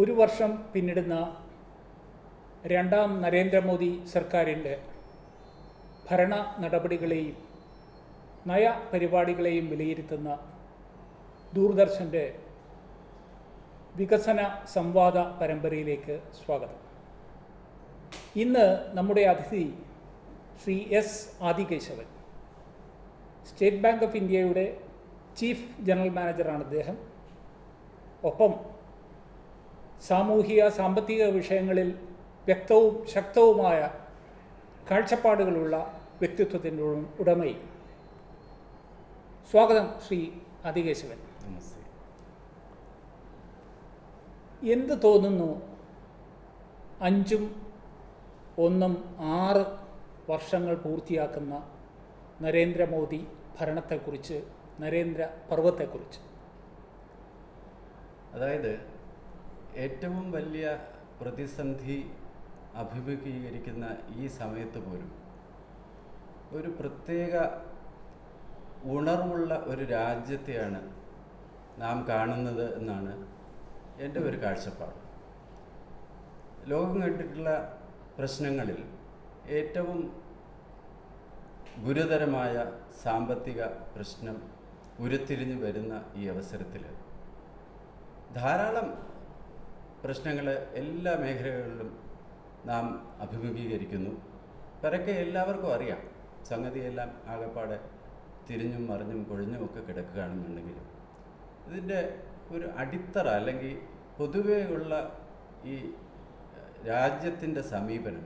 ഒരു വർഷം പിന്നിടുന്ന രണ്ടാം നരേന്ദ്രമോദി സർക്കാരിൻ്റെ ഭരണ നടപടികളെയും നയപരിപാടികളെയും വിലയിരുത്തുന്ന ദൂരദർശൻ്റെ വികസന സംവാദ പരമ്പരയിലേക്ക് സ്വാഗതം. ഇന്ന് നമ്മുടെ അതിഥി Shri S Adikesavan, state bank of ഇന്ത്യയുടെ ചീഫ് ജനറൽ മാനേജറാണ് അദ്ദേഹം. ഒപ്പം സാമൂഹിക സാമ്പത്തിക വിഷയങ്ങളിൽ വ്യക്തവും ശക്തവുമായ കാഴ്ചപ്പാടുകളുള്ള വ്യക്തിത്വത്തിൻ്റെ ഉടമയും. സ്വാഗതം ശ്രീ ആദികേശവൻ. നമസ്തേ. എന്ത് തോന്നുന്നു 5 1 6 വർഷങ്ങൾ പൂർത്തിയാക്കുന്ന നരേന്ദ്രമോദി ഭരണത്തെക്കുറിച്ച്, നരേന്ദ്ര പർവത്തെക്കുറിച്ച്? അതായത് ഏറ്റവും വലിയ പ്രതിസന്ധി അഭിമുഖീകരിക്കുന്ന ഈ സമയത്ത് പോലും ഒരു പ്രത്യേക ഉണർവുള്ള ഒരു രാജ്യത്തെയാണ് നാം കാണുന്നത് എന്നാണ് എൻ്റെ ഒരു കാഴ്ചപ്പാട്. ലോകം കണ്ടിട്ടുള്ള പ്രശ്നങ്ങളിൽ ഏറ്റവും ഗുരുതരമായ സാമ്പത്തിക പ്രശ്നം ഉരുത്തിരിഞ്ഞു വരുന്ന ഈ അവസരത്തിൽ ധാരാളം പ്രശ്നങ്ങൾ എല്ലാ മേഖലകളിലും നാം അഭിമുഖീകരിക്കുന്നു. പരക്കെ എല്ലാവർക്കും അറിയാം, സംഗതിയെല്ലാം ആകെപ്പാടെ തിരിഞ്ഞും മറിഞ്ഞും കൊഴിഞ്ഞുമൊക്കെ കിടക്കുകയാണെന്നുണ്ടെങ്കിലും ഇതിൻ്റെ ഒരു അടിത്തറ അല്ലെങ്കിൽ പൊതുവേ ഉള്ള ഈ രാജ്യത്തിൻ്റെ സമീപനം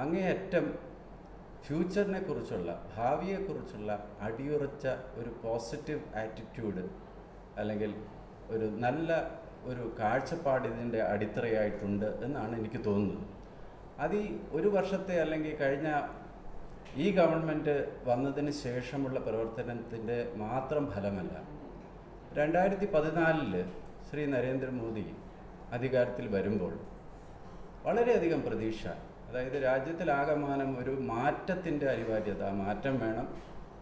അങ്ങേയറ്റം ഫ്യൂച്ചറിനെ കുറിച്ചുള്ള, ഭാവിയെക്കുറിച്ചുള്ള അടിയുറച്ച ഒരു പോസിറ്റീവ് ആറ്റിറ്റ്യൂഡ് അല്ലെങ്കിൽ ഒരു നല്ല ഒരു കാഴ്ചപ്പാട് ഇതിൻ്റെ അടിത്തറയായിട്ടുണ്ട് എന്നാണ് എനിക്ക് തോന്നുന്നത്. അത് ഈ ഒരു വർഷത്തെ അല്ലെങ്കിൽ കഴിഞ്ഞ ഈ ഗവൺമെൻറ് വന്നതിന് ശേഷമുള്ള പ്രവർത്തനത്തിൻ്റെ മാത്രം ഫലമല്ല. 2014 ശ്രീ നരേന്ദ്രമോദി അധികാരത്തിൽ വരുമ്പോൾ വളരെയധികം പ്രതീക്ഷ, അതായത് രാജ്യത്തിലാകമാനം ഒരു മാറ്റത്തിൻ്റെ അനിവാര്യത, മാറ്റം വേണം,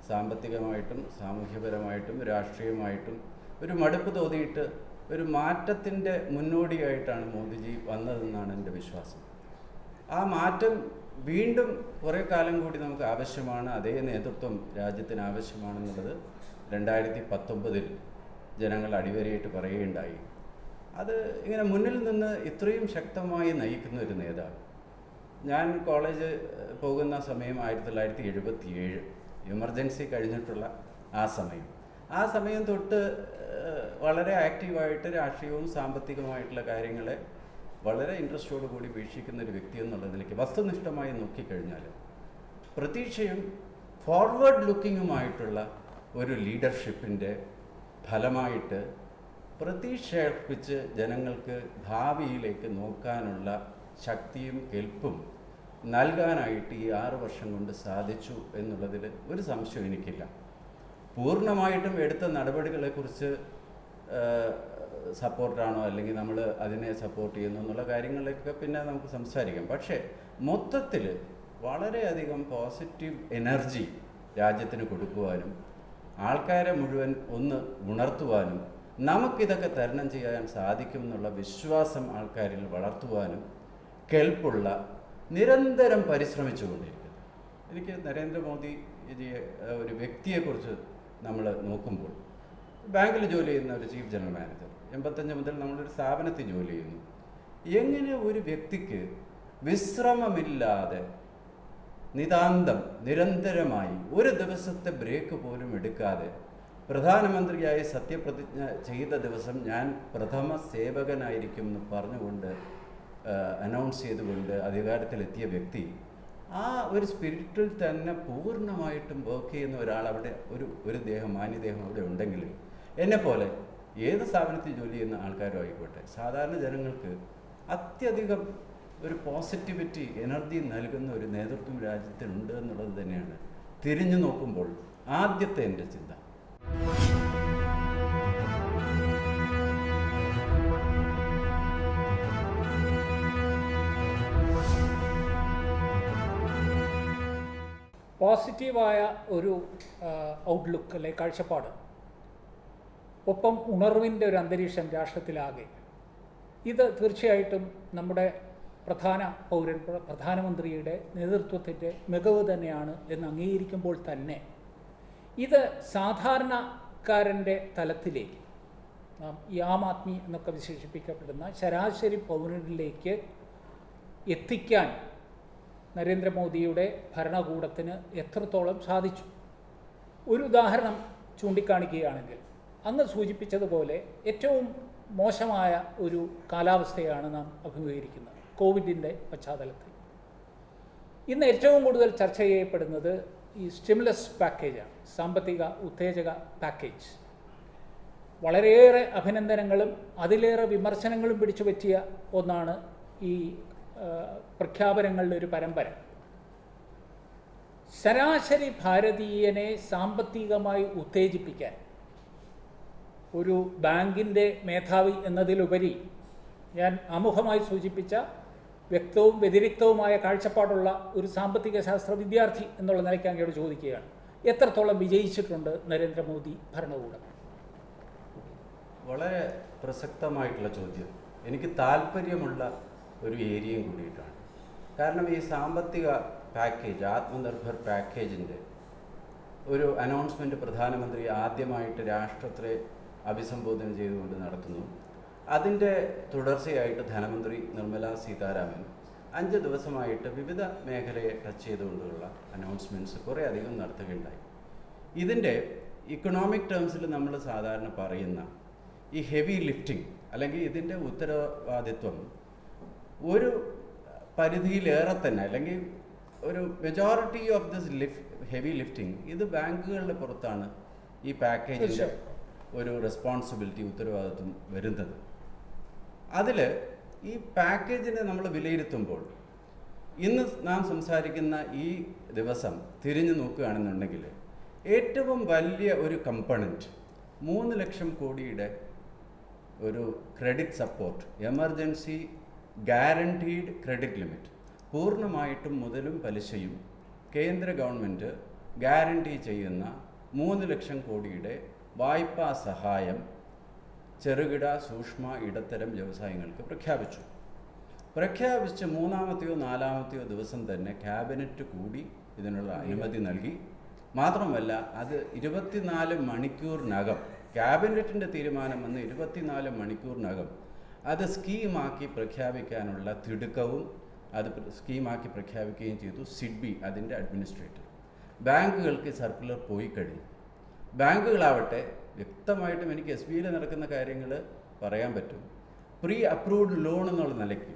സാമ്പത്തികമായിട്ടും സാമൂഹ്യപരമായിട്ടും രാഷ്ട്രീയമായിട്ടും ഒരു മടുപ്പ് തോന്നിയിട്ട് ഒരു മാറ്റത്തിൻ്റെ മുന്നോടിയായിട്ടാണ് മോദിജി വന്നതെന്നാണ് എൻ്റെ വിശ്വാസം. ആ മാറ്റം വീണ്ടും കുറേ കാലം കൂടി നമുക്ക് ആവശ്യമാണ്, അതേ നേതൃത്വം രാജ്യത്തിന് ആവശ്യമാണെന്നുള്ളത് 2019 ജനങ്ങൾ അടിവരയിട്ട് പറയുകയുണ്ടായി. അത് ഇങ്ങനെ മുന്നിൽ നിന്ന് ഇത്രയും ശക്തമായി നയിക്കുന്ന ഒരു നേതാവ്. ഞാൻ കോളേജ് പോകുന്ന സമയം 1977, എമർജൻസി കഴിഞ്ഞിട്ടുള്ള ആ സമയം തൊട്ട് വളരെ ആക്റ്റീവായിട്ട് രാഷ്ട്രീയവും സാമ്പത്തികമായിട്ടുള്ള കാര്യങ്ങളെ വളരെ ഇൻട്രസ്റ്റോടു കൂടി വീക്ഷിക്കുന്ന ഒരു വ്യക്തി എന്നുള്ള നിലയ്ക്ക് വസ്തുനിഷ്ഠമായി നോക്കിക്കഴിഞ്ഞാൽ പ്രതീക്ഷയും ഫോർവേഡ് ലുക്കിങ്ങുമായിട്ടുള്ള ഒരു ലീഡർഷിപ്പിൻ്റെ ഫലമായിട്ട് പ്രതീക്ഷയർപ്പിച്ച് ജനങ്ങൾക്ക് ഭാവിയിലേക്ക് നോക്കാനുള്ള ശക്തിയും കെൽപ്പും നൽകാനായിട്ട് ഈ 6 വർഷം കൊണ്ട് സാധിച്ചു എന്നുള്ളതിൽ ഒരു സംശയം എനിക്കില്ല. പൂർണ്ണമായിട്ടും എടുത്ത നടപടികളെക്കുറിച്ച് സപ്പോർട്ടാണോ അല്ലെങ്കിൽ നമ്മൾ അതിനെ സപ്പോർട്ട് ചെയ്യുന്നു എന്നുള്ള കാര്യങ്ങളിലൊക്കെ പിന്നെ നമുക്ക് സംസാരിക്കാം. പക്ഷേ മൊത്തത്തിൽ വളരെയധികം പോസിറ്റീവ് എനർജി രാജ്യത്തിന് കൊടുക്കുവാനും ആൾക്കാരെ മുഴുവൻ ഒന്ന് ഉണർത്തുവാനും നമുക്കിതൊക്കെ തരണം ചെയ്യാൻ സാധിക്കും എന്നുള്ള വിശ്വാസം ആൾക്കാരിൽ വളർത്തുവാനും കെൽപ്പുള്ള നിരന്തരം പരിശ്രമിച്ചുകൊണ്ടിരിക്കുന്നു. എനിക്ക് നരേന്ദ്രമോദിജിയെ ഒരു വ്യക്തിയെക്കുറിച്ച് നമ്മൾ നോക്കുമ്പോൾ, ബാങ്കിൽ ജോലി ചെയ്യുന്ന ഒരു ചീഫ് ജനറൽ മാനേജർ, 85 മുതൽ നമ്മളൊരു സ്ഥാപനത്തിൽ ജോലി ചെയ്യുന്നു. എങ്ങനെ ഒരു വ്യക്തിക്ക് വിശ്രമമില്ലാതെ നിതാന്തം നിരന്തരമായി ഒരു ദിവസത്തെ ബ്രേക്ക് പോലും എടുക്കാതെ പ്രധാനമന്ത്രിയായി സത്യപ്രതിജ്ഞ ചെയ്ത ദിവസം ഞാൻ പ്രഥമ സേവകനായിരിക്കും എന്ന് പറഞ്ഞുകൊണ്ട് അനൗൺസ് ചെയ്തുകൊണ്ട് അധികാരത്തിലെത്തിയ വ്യക്തി, ആ ഒരു സ്പിരിറ്റിൽ തന്നെ പൂർണ്ണമായിട്ടും വർക്ക് ചെയ്യുന്ന ഒരാൾ അവിടെ ഒരു ദേഹം, മാന്യദേഹം അവിടെ ഉണ്ടെങ്കിൽ എന്നെപ്പോലെ ഏത് സ്ഥാപനത്തിൽ ജോലി ചെയ്യുന്ന ആൾക്കാരും ആയിക്കോട്ടെ, സാധാരണ ജനങ്ങൾക്ക് അത്യധികം ഒരു പോസിറ്റിവിറ്റി, എനർജി നൽകുന്ന ഒരു നേതൃത്വം രാജ്യത്തിനുണ്ട് എന്നുള്ളത് തന്നെയാണ് തിരിഞ്ഞു നോക്കുമ്പോൾ ആദ്യത്തെ എൻ്റെ ചിന്ത. പോസിറ്റീവായ ഒരു ഔട്ട്ലുക്ക് അല്ലെ കാഴ്ചപ്പാട്, ഒപ്പം ഉണർവിൻ്റെ ഒരു അന്തരീക്ഷം രാഷ്ട്രത്തിലാകെ. ഇത് തീർച്ചയായിട്ടും നമ്മുടെ പ്രധാനമന്ത്രിയുടെ നേതൃത്വത്തിൻ്റെ മികവ് തന്നെയാണ് എന്ന് അംഗീകരിക്കുമ്പോൾ തന്നെ ഇത് സാധാരണക്കാരൻ്റെ തലത്തിലേക്ക്, നാം ഈ ആം ആദ്മി എന്നൊക്കെ വിശേഷിപ്പിക്കപ്പെടുന്ന ശരാശരി പൗരനിലേക്ക് എത്തിക്കാൻ നരേന്ദ്രമോദിയുടെ ഭരണകൂടത്തിന് എത്രത്തോളം സാധിച്ചു. ഒരു ഉദാഹരണം ചൂണ്ടിക്കാണിക്കുകയാണെങ്കിൽ, അങ്ങ് സൂചിപ്പിച്ചതുപോലെ ഏറ്റവും മോശമായ ഒരു കാലാവസ്ഥയാണ് നാം അഭിമുഖീകരിക്കുന്നത് കോവിഡിൻ്റെ പശ്ചാത്തലത്തിൽ. ഇന്ന് ഏറ്റവും കൂടുതൽ ചർച്ച ചെയ്യപ്പെടുന്നത് ഈ സ്റ്റിമുലസ് പാക്കേജാണ്, സാമ്പത്തിക ഉത്തേജക പാക്കേജ്. വളരെയേറെ അഭിനന്ദനങ്ങളും അതിലേറെ വിമർശനങ്ങളും പിടിച്ചു പറ്റിയ ഒന്നാണ് ഈ പ്രഖ്യാപനങ്ങളുടെ ഒരു പരമ്പര. ശരാശരി ഭാരതീയനെ സാമ്പത്തികമായി ഉത്തേജിപ്പിക്കാൻ ഒരു ബാങ്കിൻ്റെ മേധാവി എന്നതിലുപരി ഞാൻ ആമുഖമായി സൂചിപ്പിച്ച വ്യക്തവും വ്യതിരിക്തവുമായ കാഴ്ചപ്പാടുള്ള ഒരു സാമ്പത്തിക ശാസ്ത്ര വിദ്യാർത്ഥി എന്നുള്ള നിലയ്ക്ക് അങ്ങോട്ട് ചോദിക്കുകയാണ്, എത്രത്തോളം വിജയിച്ചിട്ടുണ്ട് നരേന്ദ്രമോദി ഭരണകൂടം? വളരെ പ്രസക്തമായിട്ടുള്ള ചോദ്യം. എനിക്ക് താല്പര്യമുള്ള ഒരു ഏരിയയും കൂടിയിട്ടാണ്. കാരണം ഈ സാമ്പത്തിക പാക്കേജ്, ആത്മനിർഭർ പാക്കേജിൻ്റെ ഒരു അനൗൺസ്മെൻറ്റ് പ്രധാനമന്ത്രി ആദ്യമായിട്ട് രാഷ്ട്രത്തെ അഭിസംബോധന ചെയ്തുകൊണ്ട് നടത്തുന്നു. അതിൻ്റെ തുടർച്ചയായിട്ട് ധനമന്ത്രി നിർമ്മല സീതാരാമൻ 5 ദിവസമായിട്ട് വിവിധ മേഖലയെ ടച്ച് ചെയ്തുകൊണ്ടുള്ള അനൗൺസ്മെൻറ്റ്സ് കുറേ അധികം നടത്തുകയുണ്ടായി. ഇതിൻ്റെ ഇക്കണോമിക് ടേംസിൽ നമ്മൾ സാധാരണ പറയുന്ന ഈ ഹെവി ലിഫ്റ്റിംഗ് അല്ലെങ്കിൽ ഇതിൻ്റെ ഉത്തരവാദിത്വം ഒരു പരിധിയിലേറെ തന്നെ, അല്ലെങ്കിൽ ഒരു majority of this heavy lifting ഇത് ബാങ്കുകളുടെ പുറത്താണ് ഈ പാക്കേജിൻ്റെ ഒരു റെസ്പോൺസിബിലിറ്റി, ഉത്തരവാദിത്വം വരുന്നത്. അതിൽ ഈ പാക്കേജിനെ നമ്മൾ വിലയിരുത്തുമ്പോൾ ഇന്ന് നാം സംസാരിക്കുന്ന ഈ ദിവസം തിരിഞ്ഞു നോക്കുകയാണെന്നുണ്ടെങ്കിൽ ഏറ്റവും വലിയ ഒരു കമ്പണൻറ്റ് 3 ലക്ഷം കോടിയുടെ ഒരു credit support, emergency guaranteed credit limit, പൂർണ്ണമായിട്ടും മുതലും പലിശയും കേന്ദ്ര ഗവൺമെൻറ് ഗ്യാരണ്ടി ചെയ്യുന്ന 3 ലക്ഷം കോടിയുടെ വായ്പാ സഹായം ചെറുകിട സൂക്ഷ്മ ഇടത്തരം വ്യവസായങ്ങൾക്ക് പ്രഖ്യാപിച്ച് 3-ാമത്തെയോ 4-ാമത്തെയോ ദിവസം തന്നെ ക്യാബിനറ്റ് കൂടി ഇതിനുള്ള അനുമതി നൽകി. മാത്രമല്ല അത് 24 മണിക്കൂറിനകം, ക്യാബിനറ്റിൻ്റെ തീരുമാനം വന്ന് 24 മണിക്കൂറിനകം അത് സ്കീമാക്കി പ്രഖ്യാപിക്കാനുള്ള തിടുക്കവും അത് സ്കീമാക്കി പ്രഖ്യാപിക്കുകയും ചെയ്തു സിഡ്ബി, അതിൻ്റെ അഡ്മിനിസ്ട്രേറ്റർ. ബാങ്കുകൾക്ക് സർക്കുലർ പോയി കഴിഞ്ഞു. ബാങ്കുകളാവട്ടെ വ്യക്തമായിട്ടും എനിക്ക് SBIയിൽ നടക്കുന്ന കാര്യങ്ങൾ പറയാൻ പറ്റും. പ്രീ അപ്രൂവ്ഡ് ലോൺ എന്നുള്ള നിലയ്ക്ക്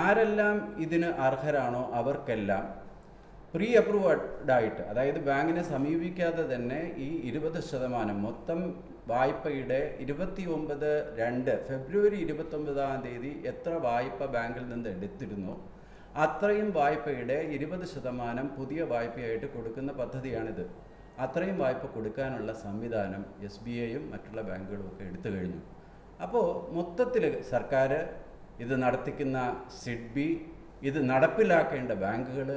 ആരെല്ലാം ഇതിന് അർഹരാണോ അവർക്കെല്ലാം പ്രീ അപ്രൂവ്ഡായിട്ട്, അതായത് ബാങ്കിനെ സമീപിക്കാതെ തന്നെ ഈ 20% മൊത്തം വായ്പയുടെ 29/2 ഫെബ്രുവരി 29-ാം തീയതി എത്ര വായ്പ ബാങ്കിൽ നിന്ന് എടുത്തിരുന്നോ അത്രയും വായ്പയുടെ 20% പുതിയ വായ്പയായിട്ട് കൊടുക്കുന്ന പദ്ധതിയാണിത്. അത്രയും വായ്പ കൊടുക്കാനുള്ള സംവിധാനം SBIയും മറ്റുള്ള ബാങ്കുകളും ഒക്കെ എടുത്തു കഴിഞ്ഞു. അപ്പോൾ മൊത്തത്തിൽ സർക്കാർ, ഇത് നടത്തിക്കുന്ന സിഡ്ബി, ഇത് നടപ്പിലാക്കേണ്ട ബാങ്കുകൾ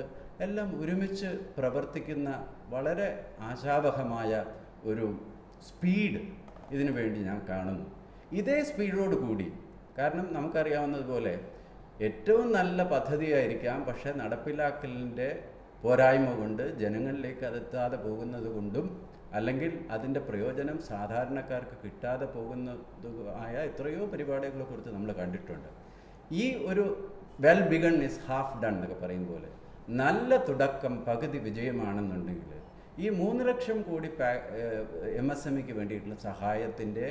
എല്ലാം ഒരുമിച്ച് പ്രവർത്തിക്കുന്ന വളരെ ആശാവഹമായ ഒരു സ്പീഡ് ഇതിനു വേണ്ടി ഞാൻ കാണുന്നു. ഇതേ സ്പീഡോട് കൂടി, കാരണം നമുക്കറിയാവുന്നതുപോലെ ഏറ്റവും നല്ല പദ്ധതിയായിരിക്കാം, പക്ഷേ നടപ്പിലാക്കലിൻ്റെ പോരായ്മ കൊണ്ട് ജനങ്ങളിലേക്ക് അതെത്താതെ പോകുന്നത് കൊണ്ടും അല്ലെങ്കിൽ അതിൻ്റെ പ്രയോജനം സാധാരണക്കാർക്ക് കിട്ടാതെ പോകുന്നതുമായ എത്രയോ പരിപാടികളെക്കുറിച്ച് നമ്മൾ കണ്ടിട്ടുണ്ട്. ഈ ഒരു well begun is half done എന്നൊക്കെ പറയും പോലെ നല്ല തുടക്കം പകുതി വിജയമാണെന്നുണ്ടെങ്കിൽ ഈ 3 ലക്ഷം കോടി MSMEക്ക് വേണ്ടിയിട്ടുള്ള സഹായത്തിൻ്റെ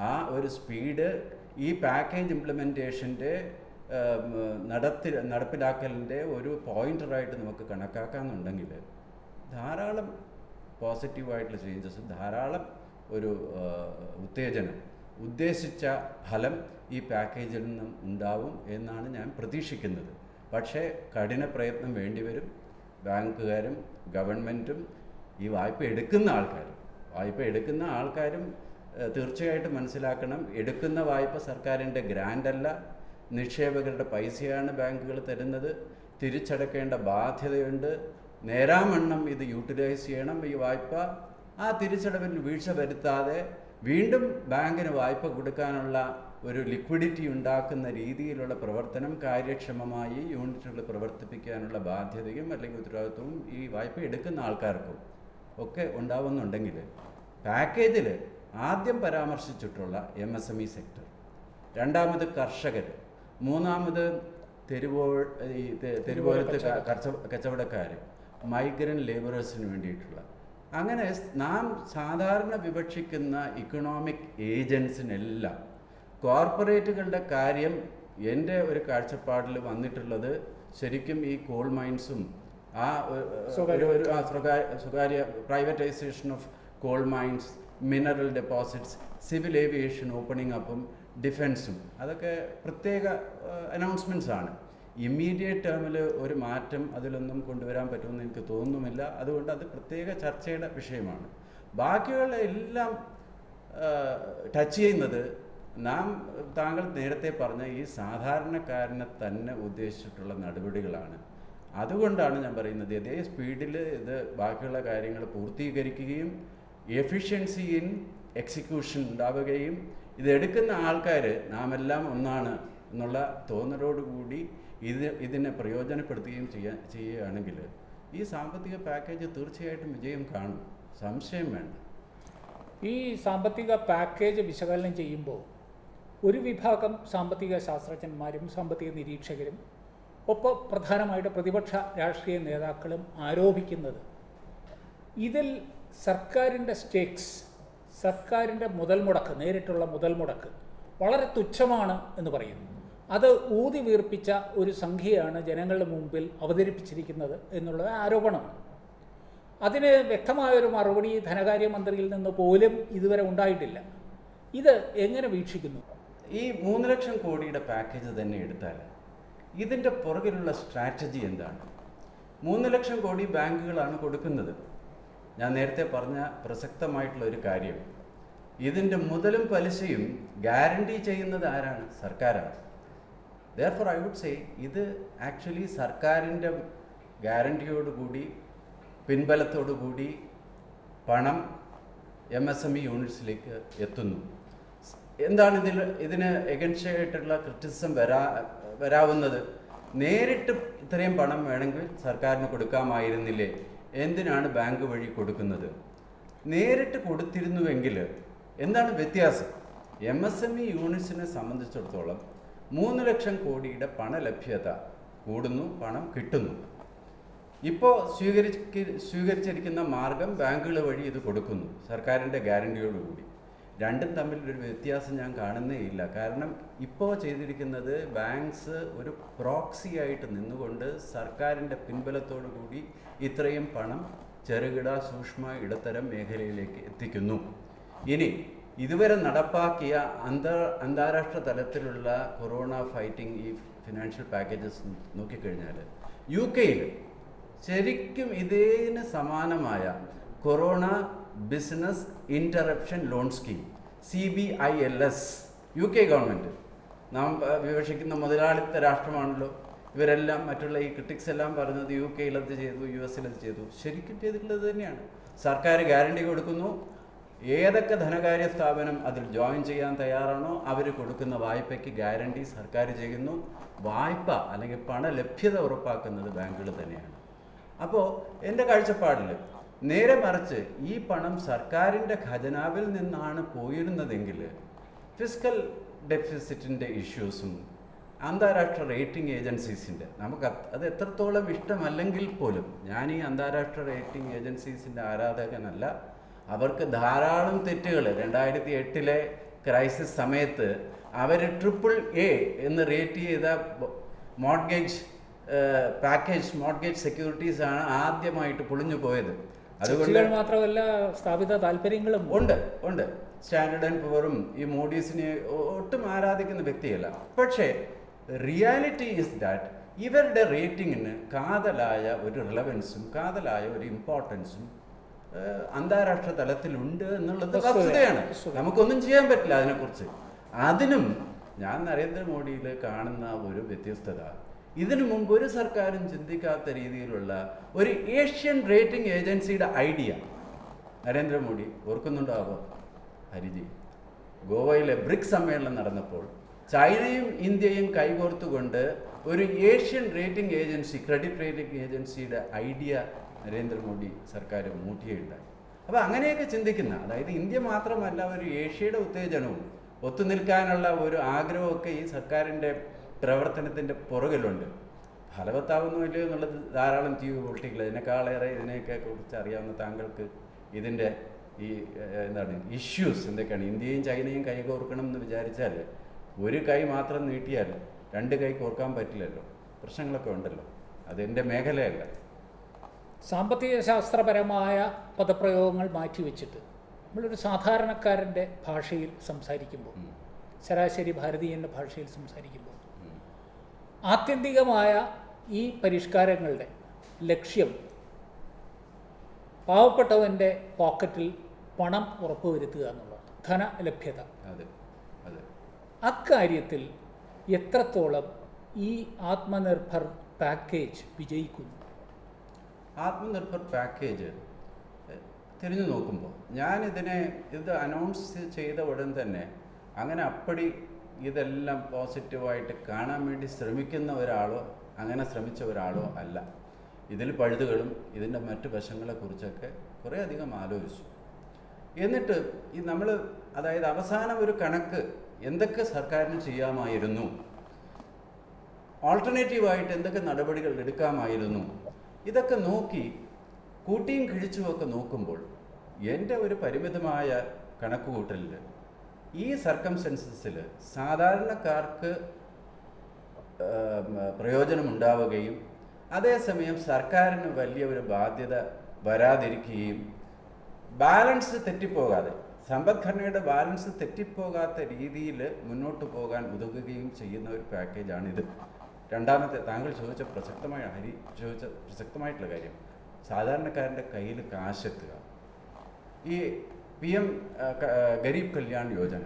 ആ ഒരു സ്പീഡ് ഈ പാക്കേജ് ഇംപ്ലിമെൻറ്റേഷൻ്റെ നടപ്പിലാക്കലിൻ്റെ ഒരു പോയിൻ്ററായിട്ട് നമുക്ക് കണക്കാക്കാമെന്നുണ്ടെങ്കിൽ ധാരാളം പോസിറ്റീവായിട്ടുള്ള ചേഞ്ചസ്, ധാരാളം ഒരു ഉത്തേജനം, ഉദ്ദേശിച്ച ഫലം ഈ പാക്കേജിൽ നിന്നും ഉണ്ടാവും എന്നാണ് ഞാൻ പ്രതീക്ഷിക്കുന്നത്. പക്ഷേ കഠിന പ്രയത്നം വേണ്ടിവരും. ബാങ്കുകാരും ഗവൺമെൻറ്റും ഈ വായ്പ എടുക്കുന്ന ആൾക്കാരും തീർച്ചയായിട്ടും മനസ്സിലാക്കണം, എടുക്കുന്ന വായ്പ സർക്കാരിൻ്റെ ഗ്രാൻഡല്ല, നിക്ഷേപകരുടെ പൈസയാണ് ബാങ്കുകൾ തരുന്നത്. തിരിച്ചടക്കേണ്ട ബാധ്യതയുണ്ട്. നേരാമണ്ണം ഇത് യൂട്ടിലൈസ് ചെയ്യണം ഈ വായ്പ. ആ തിരിച്ചടവിൽ വീഴ്ച വരുത്താതെ വീണ്ടും ബാങ്കിന് വായ്പ കൊടുക്കാനുള്ള ഒരു ലിക്വിഡിറ്റി ഉണ്ടാക്കുന്ന രീതിയിലുള്ള പ്രവർത്തനം കാര്യക്ഷമമായി യൂണിറ്റുകൾ പ്രവർത്തിപ്പിക്കാനുള്ള ബാധ്യതയും അല്ലെങ്കിൽ ഉത്തരവാദിത്വവും ഈ വായ്പ എടുക്കുന്ന ആൾക്കാർക്കും ഒക്കെ ഉണ്ടാവുന്നുണ്ടെങ്കിൽ പാക്കേജിൽ ആദ്യം പരാമർശിച്ചിട്ടുള്ള MSME സെക്ടർ, രണ്ടാമത് കർഷകർ, മൂന്നാമത് തെരുവോരത്ത് കച്ചവടക്കാർ, മൈഗ്രൻ്റ് ലേബറേഴ്സിന് വേണ്ടിയിട്ടുള്ള, അങ്ങനെ നാം സാധാരണ വിവക്ഷിക്കുന്ന ഇക്കണോമിക് ഏജൻസിനെല്ലാം കോർപ്പറേറ്റുകളുടെ കാര്യം എൻ്റെ ഒരു കാഴ്ചപ്പാടിൽ വന്നിട്ടുള്ളത് ശരിക്കും ഈ കോൾ മൈൻസും സ്വകാര്യ privatisation of coal mines, mineral deposits, civil aviation opening അപ്പും ഡിഫൻസും അതൊക്കെ പ്രത്യേക അനൗൺസ്മെൻറ്റ്സ് ആണ്. ഇമ്മീഡിയറ്റ് ടേമിൽ ഒരു മാറ്റം അതിലൊന്നും കൊണ്ടുവരാൻ പറ്റുമെന്ന് എനിക്ക് തോന്നുന്നുമില്ല. അതുകൊണ്ട് അത് പ്രത്യേക ചർച്ചയുടെ വിഷയമാണ്. ബാക്കിയുള്ള എല്ലാം ടച്ച് ചെയ്യുന്നത് താങ്കൾ നേരത്തെ പറഞ്ഞ ഈ സാധാരണക്കാരനെ തന്നെ ഉദ്ദേശിച്ചിട്ടുള്ള നടപടികളാണ്. അതുകൊണ്ടാണ് ഞാൻ പറയുന്നത് ഇതേ സ്പീഡിൽ ഇത് ബാക്കിയുള്ള കാര്യങ്ങൾ പൂർത്തീകരിക്കുകയും എഫിഷ്യൻസി ഇൻ എക്സിക്യൂഷൻ ഉണ്ടാവുകയും ഇതെടുക്കുന്ന ആൾക്കാർ നാമെല്ലാം ഒന്നാണ് എന്നുള്ള തോന്നലോടുകൂടി ഇതിനെ പ്രയോജനപ്പെടുത്തുകയും ചെയ്യുകയാണെങ്കിൽ ഈ സാമ്പത്തിക പാക്കേജ് തീർച്ചയായിട്ടും വിജയം കാണും, സംശയം വേണ്ട. ഈ സാമ്പത്തിക പാക്കേജ് വിശകലനം ചെയ്യുമ്പോൾ ഒരു വിഭാഗം സാമ്പത്തിക ശാസ്ത്രജ്ഞന്മാരും സാമ്പത്തിക നിരീക്ഷകരും ഒപ്പം പ്രധാനമായിട്ട് പ്രതിപക്ഷ രാഷ്ട്രീയ നേതാക്കളും ആരോപിക്കുന്നത് ഇതിൽ സർക്കാരിൻ്റെ സ്റ്റേക്സ്, സർക്കാരിൻ്റെ മുതൽ മുടക്ക്, നേരിട്ടുള്ള മുതൽ മുടക്ക് വളരെ തുച്ഛമാണ് എന്ന് പറയുന്നു. അത് ഊതി വീർപ്പിച്ച ഒരു സംഖ്യയാണ് ജനങ്ങളുടെ മുമ്പിൽ അവതരിപ്പിച്ചിരിക്കുന്നത് എന്നുള്ള ആരോപണമാണ്. അതിന് വ്യക്തമായൊരു മറുപടി ധനകാര്യമന്ത്രിയിൽ നിന്ന് പോലും ഇതുവരെ ഉണ്ടായിട്ടില്ല. ഇത് എങ്ങനെ വീക്ഷിക്കുന്നു? ഈ 3 ലക്ഷം കോടിയുടെ പാക്കേജ് തന്നെ എടുത്താൽ ഇതിൻ്റെ പുറകിലുള്ള സ്ട്രാറ്റജി എന്താണ്? 3 ലക്ഷം കോടി ബാങ്കുകളാണ് കൊടുക്കുന്നത്. ഞാൻ നേരത്തെ പറഞ്ഞ പ്രസക്തമായിട്ടുള്ള ഒരു കാര്യം, ഇതിൻ്റെ മുതലും പലിശയും ഗ്യാരണ്ടി ചെയ്യുന്നത് ആരാണ്? സർക്കാരാണ്. Therefore, I would say ഇത് ആക്ച്വലി സർക്കാരിൻ്റെ ഗ്യാരണ്ടിയോടുകൂടി പിൻബലത്തോടുകൂടി പണം MSME യൂണിറ്റ്സിലേക്ക് എത്തുന്നു. എന്താണ് ഇതിന് എഗൻസ്റ്റ് ആയിട്ടുള്ള ക്രിറ്റിസിസം വരാവുന്നത്? നേരിട്ട് ഇത്രയും പണം വേണമെങ്കിൽ സർക്കാരിന് കൊടുക്കാമായിരുന്നില്ലേ? എന്തിനാണ് ബാങ്ക് വഴി കൊടുക്കുന്നത്? നേരിട്ട് കൊടുത്തിരുന്നുവെങ്കിൽ എന്താണ് വ്യത്യാസം? MSME യൂണിറ്റ്സിനെ സംബന്ധിച്ചിടത്തോളം 3 ലക്ഷം കോടിയുടെ പണലഭ്യത കൂടുന്നു, പണം കിട്ടുന്നു. ഇപ്പോൾ സ്വീകരിച്ചിരിക്കുന്ന മാർഗം ബാങ്കുകൾ വഴി ഇത് കൊടുക്കുന്നു, സർക്കാരിൻ്റെ ഗ്യാരണ്ടിയോടുകൂടി. രണ്ടും തമ്മിലൊരു വ്യത്യാസം ഞാൻ കാണുന്നേ ഇല്ല. കാരണം ഇപ്പോൾ ചെയ്തിരിക്കുന്നത് ബാങ്ക്സ് ഒരു പ്രോക്സി ആയിട്ട് നിന്നുകൊണ്ട് സർക്കാരിൻ്റെ പിൻബലത്തോടു കൂടി ഇത്രയും പണം ചെറുകിട സൂക്ഷ്മ ഇടത്തരം മേഖലയിലേക്ക് എത്തിക്കുന്നു. ഇനി ഇതുവരെ നടപ്പാക്കിയ അന്താരാഷ്ട്ര തലത്തിലുള്ള കൊറോണ ഫൈറ്റിംഗ് ഈ ഫിനാൻഷ്യൽ പാക്കേജസ് നോക്കിക്കഴിഞ്ഞാൽ UK ശരിക്കും ഇതിന് സമാനമായ corona business interruption loan scheme CBILS UK government, നാം വിവക്ഷിക്കുന്ന മുതലാളിത്ത രാഷ്ട്രമാണല്ലോ, ഇവരെല്ലാം മറ്റുള്ള ഈ ക്രിട്ടിക്സ് എല്ലാം പറഞ്ഞത് UK അത് ചെയ്തു, US അത് ചെയ്തു. ശരിക്കും ചെയ്തിട്ടുള്ളത് തന്നെയാണ്. സർക്കാർ ഗ്യാരണ്ടി കൊടുക്കുന്നു. ഏതൊക്കെ ധനകാര്യ സ്ഥാപനം അതിൽ ജോയിൻ ചെയ്യാൻ തയ്യാറാണോ അവർ കൊടുക്കുന്ന വായ്പയ്ക്ക് ഗ്യാരണ്ടി സർക്കാർ ചെയ്യുന്നു. വായ്പ അല്ലെങ്കിൽ പണലഭ്യത ഉറപ്പാക്കുന്നത് ബാങ്കുകൾ തന്നെയാണ്. അപ്പോൾ എൻ്റെ കാഴ്ചപ്പാടിൽ നേരെ മറിച്ച് ഈ പണം സർക്കാരിൻ്റെ ഖജനാവിൽ നിന്നാണ് പോയിരുന്നതെങ്കിൽ ഫിസ്ക്കൽ ഡെഫിസിറ്റിൻ്റെ ഇഷ്യൂസും അന്താരാഷ്ട്ര റേറ്റിംഗ് ഏജൻസീസിൻ്റെ, നമുക്ക് അത് എത്രത്തോളം ഇഷ്ടമല്ലെങ്കിൽ പോലും, ഞാൻ ഈ അന്താരാഷ്ട്ര റേറ്റിംഗ് ഏജൻസീസിൻ്റെ ആരാധകനല്ല. അവർക്ക് ധാരാളം തെറ്റുകൾ 2008 ക്രൈസിസ് സമയത്ത് അവർ AAA എന്ന് റേറ്റ് ചെയ്ത മോർഗേജ് സെക്യൂരിറ്റീസ് ആണ് ആദ്യമായിട്ട് പൊളിഞ്ഞു പോയത്. അതുകൊണ്ട് മാത്രമല്ല സ്ഥാപിത താല്പര്യങ്ങളും ഉണ്ട്. സ്റ്റാൻഡേർഡ് ആൻഡ് പുവറും ഈ മോഡീസിനെ ഒട്ടും ആരാധിക്കുന്ന വ്യക്തിയല്ല. പക്ഷേ റിയാലിറ്റി ഈസ് ദാറ്റ് ഇവരുടെ റേറ്റിങ്ങിന് കാതലായ ഒരു റിലവൻസും കാതലായ ഒരു ഇമ്പോർട്ടൻസും അന്താരാഷ്ട്ര തലത്തിലുണ്ട് എന്നുള്ളത് വസ്തുതയാണ്. നമുക്കൊന്നും ചെയ്യാൻ പറ്റില്ല അതിനെക്കുറിച്ച്. അതിനും ഞാൻ നരേന്ദ്രമോദിയിൽ കാണുന്ന ഒരു വ്യത്യസ്തത, ഇതിനു മുമ്പ് ഒരു സർക്കാരും ചിന്തിക്കാത്ത രീതിയിലുള്ള ഒരു ഏഷ്യൻ റേറ്റിംഗ് ഏജൻസിയുടെ ഐഡിയ നരേന്ദ്രമോദി ഓർക്കുന്നുണ്ടാവോ? ഹരിജി, ഗോവയിലെ ബ്രിക്സ് സമ്മേളനം നടന്നപ്പോൾ ചൈനയും ഇന്ത്യയും കൈകോർത്തുകൊണ്ട് ഒരു Asian rating agency, credit rating ഏജൻസിയുടെ ഐഡിയ നരേന്ദ്രമോദി സർക്കാർ മൂട്ടിയുണ്ടായി. അപ്പോൾ അങ്ങനെയൊക്കെ ചിന്തിക്കുന്ന, അതായത് ഇന്ത്യ മാത്രമല്ല, ഒരു ഏഷ്യയുടെ ഉത്തേജനവും ഒത്തുനിൽക്കാനുള്ള ഒരു ആഗ്രഹമൊക്കെ ഈ സർക്കാരിൻ്റെ പ്രവർത്തനത്തിൻ്റെ പുറകിലുണ്ട്. ഫലവത്താവുന്നു ഇല്ലയോ എന്നുള്ളത് ധാരാളം ജീവി പൊളിറ്റിക്കൽ, ഇതിനേക്കാളേറെ ഇതിനെയൊക്കെ കുറിച്ച് അറിയാവുന്ന താങ്കൾക്ക് ഇതിൻ്റെ ഈ എന്താണ് ഇഷ്യൂസ് എന്തൊക്കെയാണ്. ഇന്ത്യയും ചൈനയും കൈ കോർക്കണം എന്ന് വിചാരിച്ചാൽ ഒരു കൈ മാത്രം നീട്ടിയാൽ രണ്ട് കൈ കോർക്കാൻ പറ്റില്ലല്ലോ. പ്രശ്നങ്ങളൊക്കെ ഉണ്ടല്ലോ, അതെൻ്റെ മേഖലയല്ല. സാമ്പത്തിക ശാസ്ത്രപരമായ പദപ്രയോഗങ്ങൾ മാറ്റിവെച്ചിട്ട് നമ്മളൊരു സാധാരണക്കാരൻ്റെ ഭാഷയിൽ സംസാരിക്കുമ്പോൾ, ശരാശരി ഭാരതീയൻ്റെ ഭാഷയിൽ സംസാരിക്കുമ്പോൾ, ആത്യന്തികമായ ഈ പരിഷ്കാരങ്ങളുടെ ലക്ഷ്യം പാവപ്പെട്ടവൻ്റെ പോക്കറ്റിൽ പണം ഉറപ്പുവരുത്തുക എന്നുള്ളതാണ്, ധനലഭ്യത. അക്കാര്യത്തിൽ എത്രത്തോളം ഈ ആത്മനിർഭർ പാക്കേജ് വിജയിക്കുന്നു? ആത്മനിർഭർ പാക്കേജ് തിരിഞ്ഞു നോക്കുമ്പോൾ ഇത് അനൗൺസ് ചെയ്ത ഉടൻ തന്നെ അങ്ങനെ അപ്പടി ഇതെല്ലാം പോസിറ്റീവായിട്ട് കാണാൻ വേണ്ടി ശ്രമിക്കുന്ന ഒരാളോ അങ്ങനെ ശ്രമിച്ച ഒരാളോ അല്ല. ഇതിൽ പഴുതുകളും ഇതിൻ്റെ മറ്റു വശങ്ങളെക്കുറിച്ചൊക്കെ കുറേ അധികം ആലോചിച്ചു. എന്നിട്ട് നമ്മൾ അതായത് അവസാനം ഒരു കണക്ക് എന്തൊക്കെ സർക്കാരിന് ചെയ്യാമായിരുന്നു, ഓൾട്ടർനേറ്റീവായിട്ട് എന്തൊക്കെ നടപടികൾ എടുക്കാമായിരുന്നു, ഇതൊക്കെ നോക്കി കൂട്ടിയും കിഴിച്ചുമൊക്കെ നോക്കുമ്പോൾ എൻ്റെ ഒരു പരിമിതമായ കണക്കുകൂട്ടലിൽ ഈ സർക്കംസ്റ്റൻസസിൽ സാധാരണക്കാർക്ക് പ്രയോജനമുണ്ടാവുകയും അതേസമയം സർക്കാരിന് വലിയ ഒരു ബാധ്യത വരാതിരിക്കുകയും ബാലൻസ് തെറ്റിപ്പോകാതെ, സമ്പദ്ഘടനയുടെ ബാലൻസ് തെറ്റിപ്പോകാത്ത രീതിയിൽ മുന്നോട്ട് പോകാൻ ഉതകുകയും ചെയ്യുന്ന ഒരു പാക്കേജാണിത്. രണ്ടാമത്തെ താങ്കൾ ചോദിച്ച പ്രസക്തമായിട്ടുള്ള കാര്യം, സാധാരണക്കാരൻ്റെ കയ്യിൽ കാശെത്തുക. ഈ PM ഗരീബ് കല്യാൺ യോജന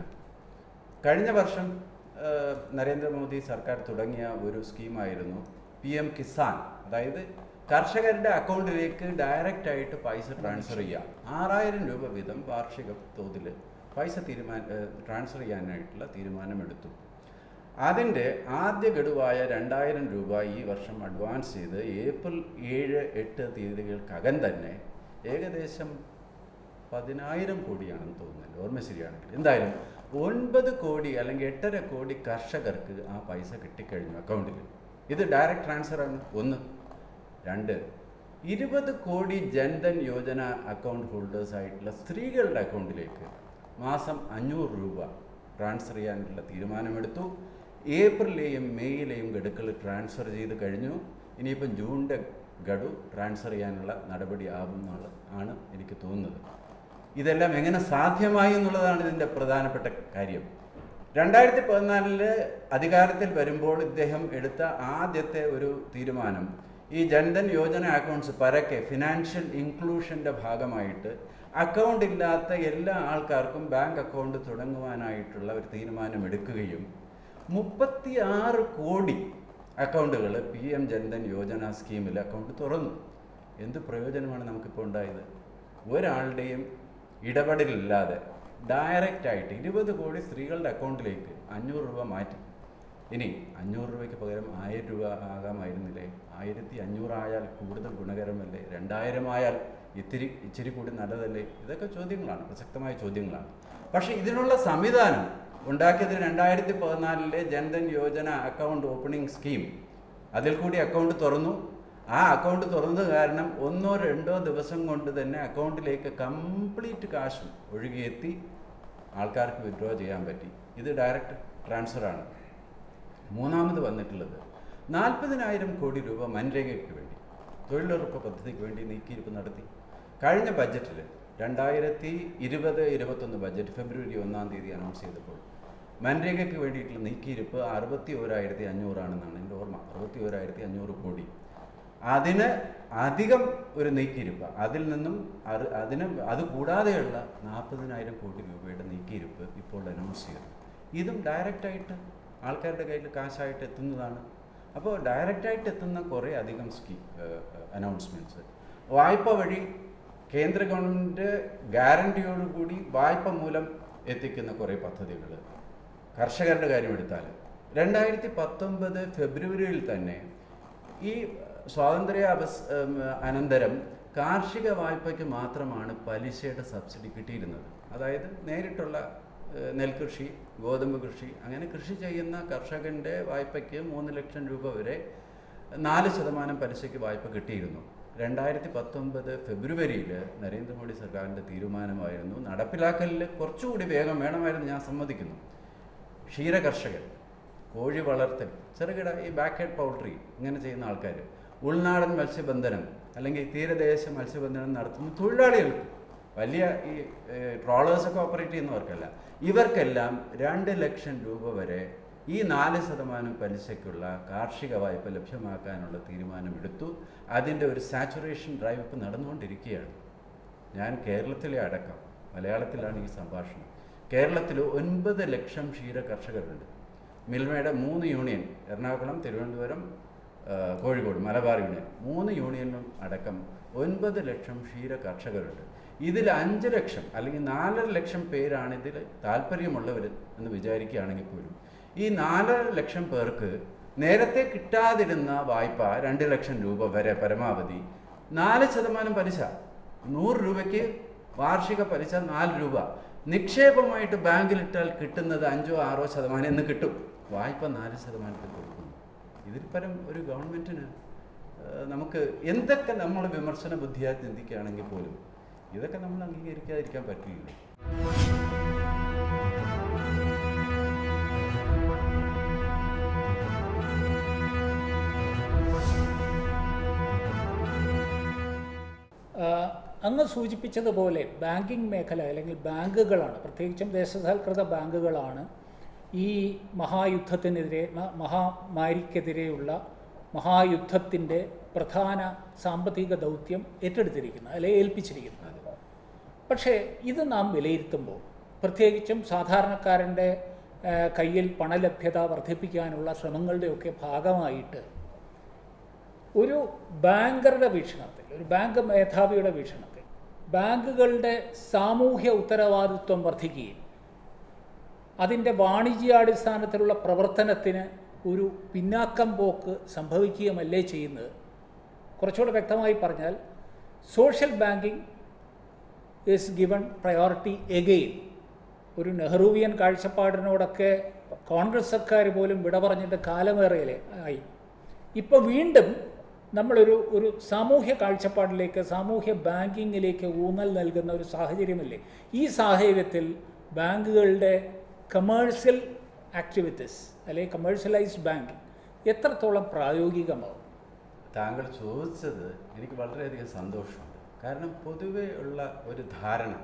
കഴിഞ്ഞ വർഷം നരേന്ദ്രമോദി സർക്കാർ തുടങ്ങിയ ഒരു സ്കീമായിരുന്നു PM കിസാൻ. അതായത് കർഷകരുടെ അക്കൗണ്ടിലേക്ക് ഡയറക്റ്റായിട്ട് പൈസ ട്രാൻസ്ഫർ ചെയ്യുക. 6000 രൂപ വീതം വാർഷിക തോതിൽ പൈസ ട്രാൻസ്ഫർ ചെയ്യാനായിട്ടുള്ള തീരുമാനമെടുത്തു. അതിൻ്റെ ആദ്യ ഗഡുവായ 2000 രൂപ ഈ വർഷം അഡ്വാൻസ് ചെയ്ത് ഏപ്രിൽ 7-8 തീയതികൾക്കകം തന്നെ ഏകദേശം 10,000 കോടിയാണെന്ന് തോന്നുന്നില്ല, ഓർമ്മ ശരിയാണെങ്കിൽ. എന്തായാലും 9 കോടി അല്ലെങ്കിൽ 8.5 കോടി കർഷകർക്ക് ആ പൈസ കിട്ടിക്കഴിഞ്ഞു അക്കൗണ്ടിൽ. ഇത് ഡയറക്റ്റ് ട്രാൻസ്ഫറാണ്. 1. 2, 20 കോടി ജൻധൻ യോജന അക്കൗണ്ട് ഹോൾഡേഴ്സ് ആയിട്ടുള്ള സ്ത്രീകളുടെ അക്കൗണ്ടിലേക്ക് മാസം 500 രൂപ ട്രാൻസ്ഫർ ചെയ്യാനുള്ള തീരുമാനമെടുത്തു. ഏപ്രിലെയും മെയ്യിലെയും ഗഡുക്കൾ ട്രാൻസ്ഫർ ചെയ്ത് കഴിഞ്ഞു. ഇനിയിപ്പം ജൂണിൻ്റെ ഗഡു ട്രാൻസ്ഫർ ചെയ്യാനുള്ള നടപടി ആണ് എനിക്ക് തോന്നുന്നത്. ഇതെല്ലാം എങ്ങനെ സാധ്യമായി എന്നുള്ളതാണ് ഇതിൻ്റെ പ്രധാനപ്പെട്ട കാര്യം. 2014 അധികാരത്തിൽ വരുമ്പോൾ ഇദ്ദേഹം എടുത്ത ആദ്യത്തെ ഒരു തീരുമാനം ഈ ജൻധൻ യോജന അക്കൗണ്ട്സ് പരക്കെ ഫിനാൻഷ്യൽ ഇൻക്ലൂഷൻ്റെ ഭാഗമായിട്ട് അക്കൗണ്ട് ഇല്ലാത്ത എല്ലാ ആൾക്കാർക്കും ബാങ്ക് അക്കൗണ്ട് തുടങ്ങുവാനായിട്ടുള്ള ഒരു തീരുമാനം എടുക്കുകയും 36 കോടി അക്കൗണ്ടുകൾ PM ജൻധൻ യോജന സ്കീമിൽ അക്കൗണ്ട് തുറന്നു. എന്ത് പ്രയോജനമാണ് നമുക്കിപ്പോൾ ഉണ്ടായത്? ഒരാളുടെയും ഇടപെടലില്ലാതെ ഡയറക്റ്റായിട്ട് 20 കോടി സ്ത്രീകളുടെ അക്കൗണ്ടിലേക്ക് 500 രൂപ മാറ്റി. ഇനി 500 രൂപയ്ക്ക് പകരം 1000 രൂപ ആകാമായിരുന്നില്ലേ? 1500 ആയാൽ കൂടുതൽ ഗുണകരമല്ലേ? 2000 ആയാൽ ഇച്ചിരി കൂടി നല്ലതല്ലേ? ഇതൊക്കെ ചോദ്യങ്ങളാണ്, പ്രസക്തമായ ചോദ്യങ്ങളാണ്. പക്ഷേ ഇതിനുള്ള സംവിധാനം ഉണ്ടാക്കിയത് 2014 Jan Dhan Yojana account opening scheme. അതിൽ കൂടി അക്കൗണ്ട് തുറന്നു. ആ അക്കൗണ്ട് തുറന്നത് കാരണം 1-2 ദിവസം കൊണ്ട് തന്നെ അക്കൗണ്ടിലേക്ക് കംപ്ലീറ്റ് കാശ് ഒഴുകിയെത്തി ആൾക്കാർക്ക് വിഡ്രോ ചെയ്യാൻ പറ്റി. ഇത് ഡയറക്റ്റ് ട്രാൻസ്ഫറാണ്. മൂന്നാമത് വന്നിട്ടുള്ളത് 40,000 കോടി രൂപ മൻരേഗയ്ക്ക് വേണ്ടി, തൊഴിലുറപ്പ് പദ്ധതിക്ക് വേണ്ടി നീക്കിയിരിപ്പ് നടത്തി. കഴിഞ്ഞ ബഡ്ജറ്റിൽ 2020-21 ബഡ്ജറ്റ് ഫെബ്രുവരി 1-ാം തീയതി അനൗൺസ് ചെയ്തപ്പോൾ മൻരേഗയ്ക്ക് വേണ്ടിയിട്ടുള്ള നീക്കിയിരിപ്പ് 61,500 ആണെന്നാണ് എൻ്റെ ഓർമ്മ. 61,500 കോടി. അതിന് അധികം ഒരു നീക്കിയിരിപ്പ്, അതിൽ നിന്നും അത് കൂടാതെയുള്ള 40,000 കോടി രൂപയുടെ നീക്കിയിരിപ്പ് ഇപ്പോൾ അനൗൺസ് ചെയ്തു. ഇതും ഡയറക്റ്റായിട്ട് ആൾക്കാരുടെ കയ്യിൽ കാശായിട്ട് എത്തുന്നതാണ്. അപ്പോൾ ഡയറക്റ്റായിട്ട് എത്തുന്ന കുറേ അധികം അനൗൺസ്മെൻറ്റ്സ്. വായ്പ വഴി കേന്ദ്ര ഗവൺമെൻറ് ഗ്യാരണ്ടിയോടുകൂടി വായ്പ മൂലം എത്തിക്കുന്ന കുറേ പദ്ധതികൾ. കർഷകരുടെ കാര്യം എടുത്താൽ 2019 ഫെബ്രുവരിയിൽ തന്നെ ഈ സ്വാതന്ത്ര്യ അനന്തരം കാർഷിക വായ്പയ്ക്ക് മാത്രമാണ് പലിശയുടെ സബ്സിഡി കിട്ടിയിരുന്നത്. അതായത് നേരിട്ടുള്ള നെൽകൃഷി, ഗോതമ്പ് കൃഷി, അങ്ങനെ കൃഷി ചെയ്യുന്ന കർഷകൻ്റെ വായ്പയ്ക്ക് 3 ലക്ഷം രൂപ വരെ 4% പലിശയ്ക്ക് വായ്പ കിട്ടിയിരുന്നു. 2019 ഫെബ്രുവരിയിൽ നരേന്ദ്രമോദി സർക്കാരിൻ്റെ തീരുമാനമായിരുന്നു, നടപ്പിലാക്കലിൽ കുറച്ചുകൂടി വേഗം വേണമായിരുന്നു, ഞാൻ സമ്മതിക്കുന്നു. ക്ഷീര കർഷകർ, കോഴി വളർത്തൽ, ചെറുകിട ഈ ബാക്ക്യാർഡ് പൗൾട്രി ഇങ്ങനെ ചെയ്യുന്ന ആൾക്കാർ, ഉൾനാടൻ മത്സ്യബന്ധനം അല്ലെങ്കിൽ തീരദേശ മത്സ്യബന്ധനം നടത്തുന്ന തൊഴിലാളികൾക്ക്, വലിയ ഈ ട്രോളേഴ്സൊക്കെ ഓപ്പറേറ്റ് ചെയ്യുന്നവർക്കല്ല, ഇവർക്കെല്ലാം 2 ലക്ഷം രൂപ വരെ ഈ 4% പലിശയ്ക്കുള്ള കാർഷിക വായ്പ ലഭ്യമാക്കാനുള്ള തീരുമാനമെടുത്തു. അതിൻ്റെ ഒരു സാച്ചുറേഷൻ ഡ്രൈവ് ഇപ്പോൾ നടന്നുകൊണ്ടിരിക്കുകയാണ്. ഞാൻ കേരളത്തിലെ അടക്കം, മലയാളത്തിലാണ് ഈ സംഭാഷണം, കേരളത്തിൽ 9 ലക്ഷം ക്ഷീര കർഷകരുണ്ട്. മിൽമയുടെ 3 യൂണിയൻ, എറണാകുളം, തിരുവനന്തപുരം, കോഴിക്കോട്, മലബാർ യൂണിയൻ, 3 യൂണിയനും അടക്കം 9 ലക്ഷം ക്ഷീര കർഷകരുണ്ട്. ഇതിൽ 5 ലക്ഷം അല്ലെങ്കിൽ 4.5 ലക്ഷം പേരാണ് ഇതിൽ താല്പര്യമുള്ളവർ എന്ന് വിചാരിക്കുകയാണെങ്കിൽ പോലും ഈ 4.5 ലക്ഷം പേർക്ക് നേരത്തെ കിട്ടാതിരുന്ന വായ്പ 2 ലക്ഷം രൂപ വരെ പരമാവധി 4% പലിശ, 100 രൂപയ്ക്ക് വാർഷിക പലിശ 4 രൂപ, നിക്ഷേപമായിട്ട് ബാങ്കിലിട്ടാൽ കിട്ടുന്നത് 5-6% എന്ന് കിട്ടും. വായ്പ 4% കൊടുക്കുന്നു. ഇതിൽ പരം ഒരു ഗവൺമെൻറ്റിന് നമുക്ക് എന്തൊക്കെ നമ്മൾ വിമർശന ബുദ്ധിയായി ചിന്തിക്കുകയാണെങ്കിൽ പോലും ഇതൊക്കെ നമ്മൾ അംഗീകരിക്കാതിരിക്കാൻ പറ്റില്ല. അങ്ങ് സൂചിപ്പിച്ചതുപോലെ ബാങ്കിങ് മേഖല അല്ലെങ്കിൽ ബാങ്കുകളാണ്, പ്രത്യേകിച്ചും ദേശസാൽകൃത ബാങ്കുകളാണ് ഈ മഹായുദ്ധത്തിനെതിരെ, മഹാമാരിക്കെതിരെയുള്ള മഹായുദ്ധത്തിൻ്റെ പ്രധാന സാമ്പത്തിക ദൗത്യം ഏറ്റെടുത്തിരിക്കുന്നത് അല്ലെങ്കിൽ ഏൽപ്പിച്ചിരിക്കുന്നത്. പക്ഷേ ഇത് നാം വിലയിരുത്തുമ്പോൾ, പ്രത്യേകിച്ചും സാധാരണക്കാരൻ്റെ കയ്യിൽ പണലഭ്യത വർദ്ധിപ്പിക്കാനുള്ള ശ്രമങ്ങളുടെയൊക്കെ ഭാഗമായിട്ട് ഒരു ബാങ്കറുടെ വീക്ഷണത്തിൽ, ഒരു ബാങ്ക് മേധാവിയുടെ വീക്ഷണത്തിൽ ബാങ്കുകളുടെ സാമൂഹ്യ ഉത്തരവാദിത്വം വർദ്ധിക്കുകയും അതിൻ്റെ വാണിജ്യാടിസ്ഥാനത്തിലുള്ള പ്രവർത്തനത്തിന് ഒരു പിന്നാക്കം പോക്ക് സംഭവിക്കുകയുമല്ലേ ചെയ്യുന്നത്. കുറച്ചുകൂടെ വ്യക്തമായി പറഞ്ഞാൽ, social banking is given priority again. ഒരു നെഹ്റുവിയൻ കാഴ്ചപ്പാടിനോടൊക്കെ കോൺഗ്രസ് സർക്കാർ പോലും വിട പറഞ്ഞിട്ട് കാലമേറയിലെ ആയി. ഇപ്പോൾ വീണ്ടും നമ്മളൊരു സാമൂഹ്യ കാഴ്ചപ്പാടിലേക്ക്, സാമൂഹ്യ ബാങ്കിങ്ങിലേക്ക് ഊന്നൽ നൽകുന്ന ഒരു സാഹചര്യമല്ലേ. ഈ സാഹചര്യത്തിൽ ബാങ്കുകളുടെ കമേഴ്സ്യൽ ആക്ടിവിറ്റീസ് അല്ലെങ്കിൽ കമേഴ്സ്യലൈസ്ഡ് ബാങ്കിങ് എത്രത്തോളം പ്രായോഗികമാവും? താങ്കൾ ചോദിച്ചത് എനിക്ക് വളരെയധികം സന്തോഷമുണ്ട്. കാരണം പൊതുവേ ഉള്ള ഒരു ധാരണ,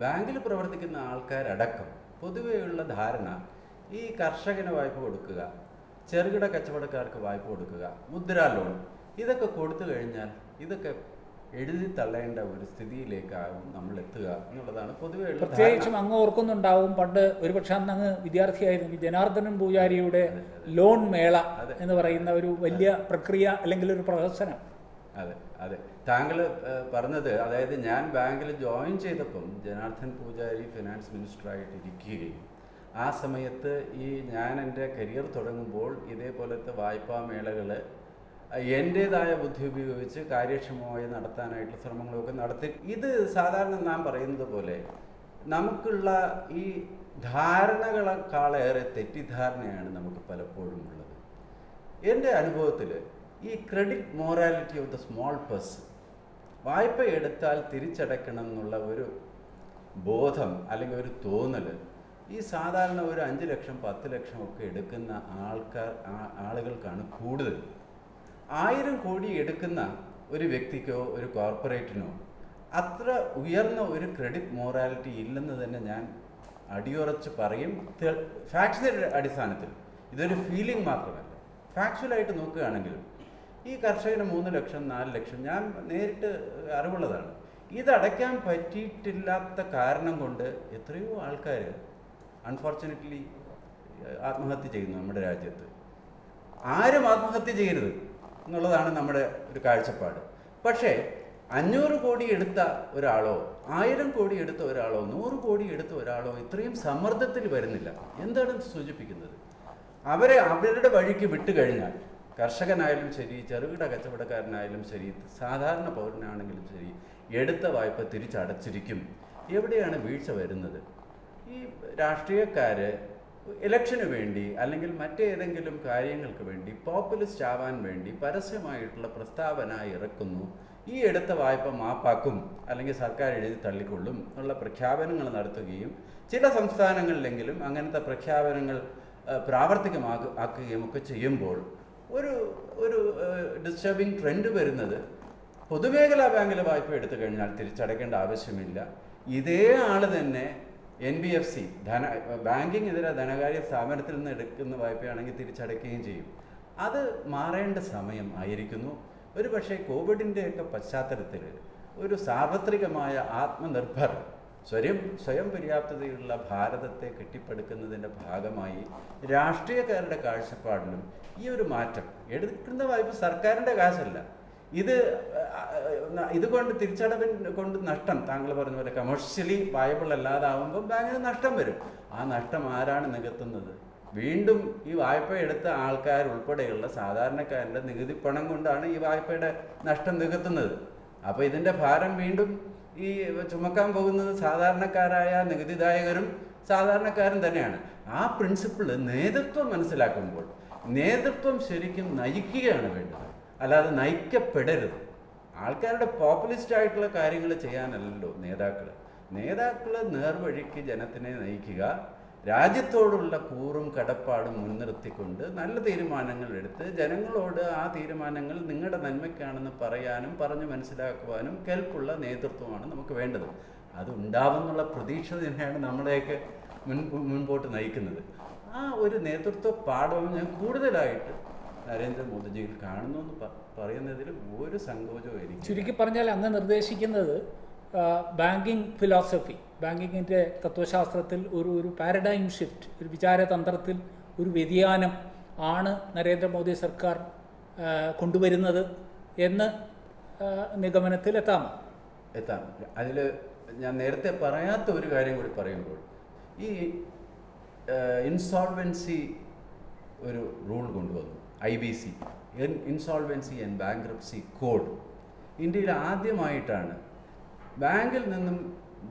ബാങ്കിൽ പ്രവർത്തിക്കുന്ന ആൾക്കാരടക്കം പൊതുവെയുള്ള ധാരണ, ഈ കർഷകന് വായ്പ കൊടുക്കുക, ചെറുകിട കച്ചവടക്കാർക്ക് വായ്പ കൊടുക്കുക, മുദ്രാ ലോൺ, ഇതൊക്കെ കൊടുത്തു കഴിഞ്ഞാൽ ഇതൊക്കെ എഴുതി തള്ളേണ്ട ഒരു സ്ഥിതിയിലേക്കാകും നമ്മൾ എത്തുക എന്നുള്ളതാണ് പൊതുവെ. പ്രത്യേകിച്ചും അങ്ങ് ഓർക്കുന്നുണ്ടാവും, പണ്ട് ഒരുപക്ഷെ അന്ന് അങ്ങ് വിദ്യാർത്ഥിയായിരുന്നു, ജനാർദ്ദനൻ പൂജാരിയുടെ ലോൺ മേള എന്ന് പറയുന്ന ഒരു വലിയ പ്രക്രിയ അല്ലെങ്കിൽ ഒരു പ്രഹസനം. അതെ അതെ, താങ്കൾ പറഞ്ഞത്, അതായത് ഞാൻ ബാങ്കിൽ ജോയിൻ ചെയ്തപ്പം ജനാർദ്ദൻ പൂജാരി ഫിനാൻസ് മിനിസ്റ്ററായിട്ട് ഇരിക്കുകയും ആ സമയത്ത് ഞാൻ എൻ്റെ കരിയർ തുടങ്ങുമ്പോൾ ഇതേപോലത്തെ വായ്പാ മേളകൾ എൻ്റേതായ ബുദ്ധി ഉപയോഗിച്ച് കാര്യക്ഷമമായി നടത്താനായിട്ടുള്ള ശ്രമങ്ങളൊക്കെ നടത്തി. ഇത് സാധാരണ നാം പറയുന്നത് പോലെ നമുക്കുള്ള ഈ ധാരണകളെക്കാളേറെ തെറ്റിദ്ധാരണയാണ് നമുക്ക് പലപ്പോഴും ഉള്ളത്. എൻ്റെ അനുഭവത്തിൽ ഈ credit morality of the small person, വായ്പ എടുത്താൽ തിരിച്ചടയ്ക്കണം എന്നുള്ള ഒരു ബോധം അല്ലെങ്കിൽ ഒരു തോന്നൽ ഈ സാധാരണ ഒരു 5 ലക്ഷം 10 ലക്ഷം ഒക്കെ എടുക്കുന്ന ആളുകൾക്കാണ് കൂടുതൽ. 1000 കോടി എടുക്കുന്ന ഒരു വ്യക്തിക്കോ ഒരു കോർപ്പറേറ്റിനോ അത്ര ഉയർന്ന ഒരു ക്രെഡിറ്റ് മൊറാലിറ്റി ഇല്ലെന്ന് തന്നെ ഞാൻ അടിയുറച്ച് പറയും. ഫാക്ട്സിൻ്റെ അടിസ്ഥാനത്തിൽ, ഇതൊരു ഫീലിംഗ് മാത്രമല്ല, ഫാക്ച്വലായിട്ട് നോക്കുകയാണെങ്കിലും ഈ കർഷകന് 3 ലക്ഷം 4 ലക്ഷം, ഞാൻ നേരിട്ട് അറിവുള്ളതാണ്, ഇതടയ്ക്കാൻ പറ്റിയിട്ടില്ലാത്ത കാരണം കൊണ്ട് എത്രയോ ആൾക്കാർ അൺഫോർച്ചുനേറ്റ്ലി ആത്മഹത്യ ചെയ്യുന്നു നമ്മുടെ രാജ്യത്ത്. ആരും ആത്മഹത്യ ചെയ്യരുത് എന്നുള്ളതാണ് നമ്മുടെ ഒരു കാഴ്ചപ്പാട്. പക്ഷേ 500 കോടി എടുത്ത ഒരാളോ 1000 കോടി എടുത്ത ഒരാളോ 100 കോടി എടുത്ത ഒരാളോ ഇത്രയും സമ്മർദ്ദത്തിൽ വരുന്നില്ല. എന്താണ് സൂചിപ്പിക്കുന്നത്? അവരെ അവരുടെ വഴിക്ക് വിട്ടുകഴിഞ്ഞാൽ കർഷകനായാലും ശരി, ചെറുകിട കച്ചവടക്കാരനായാലും ശരി, സാധാരണ പൗരനാണെങ്കിലും ശരി, എടുത്ത വായ്പ തിരിച്ചടച്ചിരിക്കും. എവിടെയാണ് വീഴ്ച വരുന്നത്? ഈ രാഷ്ട്രീയക്കാർ ഇലക്ഷന് വേണ്ടി അല്ലെങ്കിൽ മറ്റേതെങ്കിലും കാര്യങ്ങൾക്ക് വേണ്ടി പോപ്പുലിസ്റ്റ് ആവാൻ വേണ്ടി പരസ്യമായിട്ടുള്ള പ്രസ്താവന ഇറക്കുന്നു. ഈ എടുത്ത വായ്പ മാപ്പാക്കും അല്ലെങ്കിൽ സർക്കാർ എഴുതി തള്ളിക്കൊള്ളും എന്നുള്ള പ്രഖ്യാപനങ്ങൾ നടത്തുകയും ചില സംസ്ഥാനങ്ങളിലെങ്കിലും അങ്ങനത്തെ പ്രഖ്യാപനങ്ങൾ പ്രാവർത്തികമാക്കുകയും ഒക്കെ ചെയ്യുമ്പോൾ ഒരു ഡിസ്റ്റർബിങ് ട്രെൻഡ് വരുന്നത്, പൊതുമേഖലാ ബാങ്കിലെ വായ്പ എടുത്തു കഴിഞ്ഞാൽ തിരിച്ചടയ്ക്കേണ്ട ആവശ്യമില്ല. ഇതേ ആൾ തന്നെ NBFC ബാങ്കിങ് ഇതര ധനകാര്യ സ്ഥാപനത്തിൽ നിന്ന് എടുക്കുന്ന വായ്പയാണെങ്കിൽ തിരിച്ചടയ്ക്കുകയും ചെയ്യും. അത് മാറേണ്ട സമയം ആയിരിക്കുന്നു. ഒരു പക്ഷേ കോവിഡിൻ്റെയൊക്കെ പശ്ചാത്തലത്തിൽ ഒരു സാർവത്രികമായ ആത്മനിർഭർ സ്വയം പര്യാപ്തതയുള്ള ഭാരതത്തെ കെട്ടിപ്പടുക്കുന്നതിൻ്റെ ഭാഗമായി രാഷ്ട്രീയക്കാരുടെ കാഴ്ചപ്പാടിലും ഈ ഒരു മാറ്റം, എടുക്കുന്ന വായ്പ സർക്കാരിൻ്റെ കാശല്ല, ഇതുകൊണ്ട് തിരിച്ചടവിൻ കൊണ്ട് നഷ്ടം, താങ്കൾ പറഞ്ഞ പോലെ കമേഴ്ഷ്യലി വയബിൾ അല്ലാതാവുമ്പോൾ ബാങ്കിന് നഷ്ടം വരും. ആ നഷ്ടം ആരാണ് നികത്തുന്നത്? വീണ്ടും ഈ വായ്പ എടുത്ത ആൾക്കാർ ഉൾപ്പെടെയുള്ള സാധാരണക്കാരുടെ നികുതി പണം കൊണ്ടാണ് ഈ വായ്പയുടെ നഷ്ടം നികത്തുന്നത്. അപ്പോൾ ഇതിൻ്റെ ഭാരം വീണ്ടും ഈ ചുമക്കാൻ പോകുന്നത് സാധാരണക്കാരായ നികുതിദായകരും സാധാരണക്കാരും തന്നെയാണ്. ആ പ്രിൻസിപ്പിള് നേതൃത്വം മനസ്സിലാക്കുമ്പോൾ നേതൃത്വം ശരിക്കും നയിക്കുകയാണ് വേണ്ടത്, അല്ലാതെ നയിക്കപ്പെടരുത്. ആൾക്കാരുടെ പോപ്പുലിസ്റ്റ് ആയിട്ടുള്ള കാര്യങ്ങൾ ചെയ്യാനല്ലല്ലോ നേതാക്കൾ നേർവഴിക്ക് ജനത്തിനെ നയിക്കുക, രാജ്യത്തോടുള്ള കൂറും കടപ്പാടും മുൻനിർത്തിക്കൊണ്ട് നല്ല തീരുമാനങ്ങൾ എടുത്ത് ജനങ്ങളോട് ആ തീരുമാനങ്ങൾ നിങ്ങളുടെ നന്മയ്ക്കാണെന്ന് പറയാനും പറഞ്ഞു മനസ്സിലാക്കുവാനും കെൽപ്പുള്ള നേതൃത്വമാണ് നമുക്ക് വേണ്ടത്. അതുണ്ടാവുന്നുള്ള പ്രതീക്ഷ തന്നെയാണ് നമ്മളെയൊക്കെ മുൻപോട്ട് നയിക്കുന്നത്. ആ ഒരു നേതൃത്വ പാഠവും ഞാൻ കൂടുതലായിട്ട് നരേന്ദ്രമോദിജിയിൽ കാണുന്നു എന്ന് പറയുന്നതിൽ ഒരു സങ്കോചവും എനിക്ക്. ചുരുക്കി പറഞ്ഞാൽ അങ്ങ് നിർദ്ദേശിക്കുന്നത് ബാങ്കിങ് ഫിലോസഫി, ബാങ്കിങ്ങിൻ്റെ തത്വശാസ്ത്രത്തിൽ ഒരു പാരഡൈം ഷിഫ്റ്റ്, ഒരു വിചാരതന്ത്രത്തിൽ ഒരു വ്യതിയാനം ആണ് നരേന്ദ്രമോദി സർക്കാർ കൊണ്ടുവരുന്നത് എന്ന് നിഗമനത്തിൽ എത്താം. അതിൽ ഞാൻ നേരത്തെ പറയാത്ത ഒരു കാര്യം കൂടി പറയുമ്പോൾ, ഈ ഇൻസോൾവൻസി ഒരു റൂൾ കൊണ്ടുവന്നു, IBC, insolvency and bankruptcy code. ഇന്ത്യയിൽ ആദ്യമായിട്ടാണ് ബാങ്കിൽ നിന്നും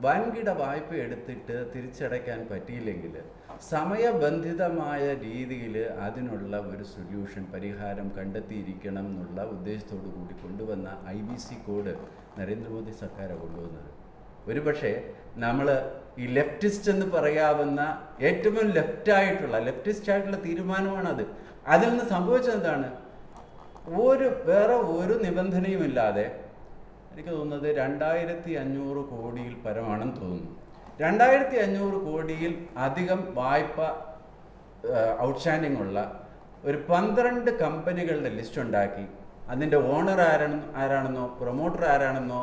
വൻകിട വായ്പ എടുത്തിട്ട് തിരിച്ചടയ്ക്കാൻ പറ്റിയില്ലെങ്കിൽ സമയബന്ധിതമായ രീതിയിൽ അതിനുള്ള ഒരു സൊല്യൂഷൻ, പരിഹാരം കണ്ടെത്തിയിരിക്കണം എന്നുള്ള ഉദ്ദേശത്തോടു കൂടി കൊണ്ടുവന്ന IBC കോഡ് നരേന്ദ്രമോദി സർക്കാരാണ് കൊണ്ടുവന്നത്. ഒരുപക്ഷെ നമ്മൾ ഈ ലെഫ്റ്റിസ്റ്റ് എന്ന് പറയാവുന്ന ഏറ്റവും ലെഫ്റ്റിസ്റ്റായിട്ടുള്ള തീരുമാനമാണത്. അതിൽ നിന്ന് സംഭവിച്ചത് എന്താണ്? വേറെ ഒരു നിബന്ധനയുമില്ലാതെ, എനിക്ക് തോന്നുന്നത് 2500 കോടിയിൽ പരമാണെന്ന് തോന്നുന്നു, 2500 കോടിയിൽ അധികം വായ്പ ഔട്ട്സ്റ്റാൻഡിംഗ് ഉള്ള ഒരു 12 കമ്പനികളുടെ ലിസ്റ്റ് ഉണ്ടാക്കി. അതിൻ്റെ ഓണർ ആരാണെന്നോ പ്രൊമോട്ടർ ആരാണെന്നോ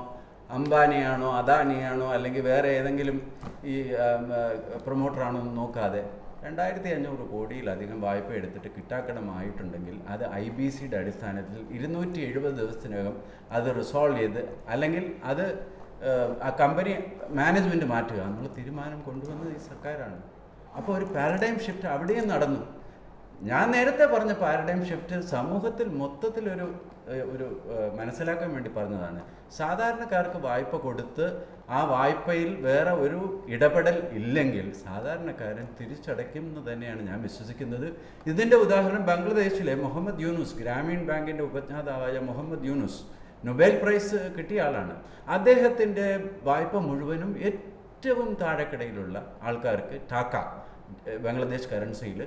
അംബാനിയാണോ അദാനിയാണോ അല്ലെങ്കിൽ വേറെ ഏതെങ്കിലും ഈ പ്രൊമോട്ടറാണോ എന്ന് നോക്കാതെ 2500 കോടിയിലധികം വായ്പ എടുത്തിട്ട് കിട്ടാക്കടമായിട്ടുണ്ടെങ്കിൽ അത് IBCയുടെ അടിസ്ഥാനത്തിൽ 270 ദിവസത്തിനകം അത് റിസോൾവ് ചെയ്ത് അല്ലെങ്കിൽ അത് ആ കമ്പനി മാനേജ്മെൻറ്റ് മാറ്റുക എന്നുള്ള തീരുമാനം കൊണ്ടുവന്നത് ഈ സർക്കാരാണ്. അപ്പോൾ ഒരു പാരഡൈം ഷിഫ്റ്റ് അവിടെയും നടന്നു. ഞാൻ നേരത്തെ പറഞ്ഞ പാരഡൈം ഷിഫ്റ്റ് സമൂഹത്തിൽ മൊത്തത്തിലൊരു മനസ്സിലാക്കാൻ വേണ്ടി പറഞ്ഞതാണ്. സാധാരണക്കാർക്ക് വായ്പ കൊടുത്ത് ആ വായ്പയിൽ വേറെ ഒരു ഇടപെടൽ ഇല്ലെങ്കിൽ സാധാരണക്കാരൻ തിരിച്ചടയ്ക്കുമെന്ന് തന്നെയാണ് ഞാൻ വിശ്വസിക്കുന്നത്. ഇതിൻ്റെ ഉദാഹരണം ബംഗ്ലാദേശിലെ മുഹമ്മദ് യൂനുസ്, ഗ്രാമീൺ ബാങ്കിൻ്റെ ഉപജ്ഞാതാവായ മുഹമ്മദ് യൂനുസ്, നൊബേൽ പ്രൈസ് കിട്ടിയ ആളാണ്. അദ്ദേഹത്തിൻ്റെ വായ്പ മുഴുവനും ഏറ്റവും താഴെക്കിടയിലുള്ള ആൾക്കാർക്ക് ടാക്ക, ബംഗ്ലാദേശ് കറൻസിയിൽ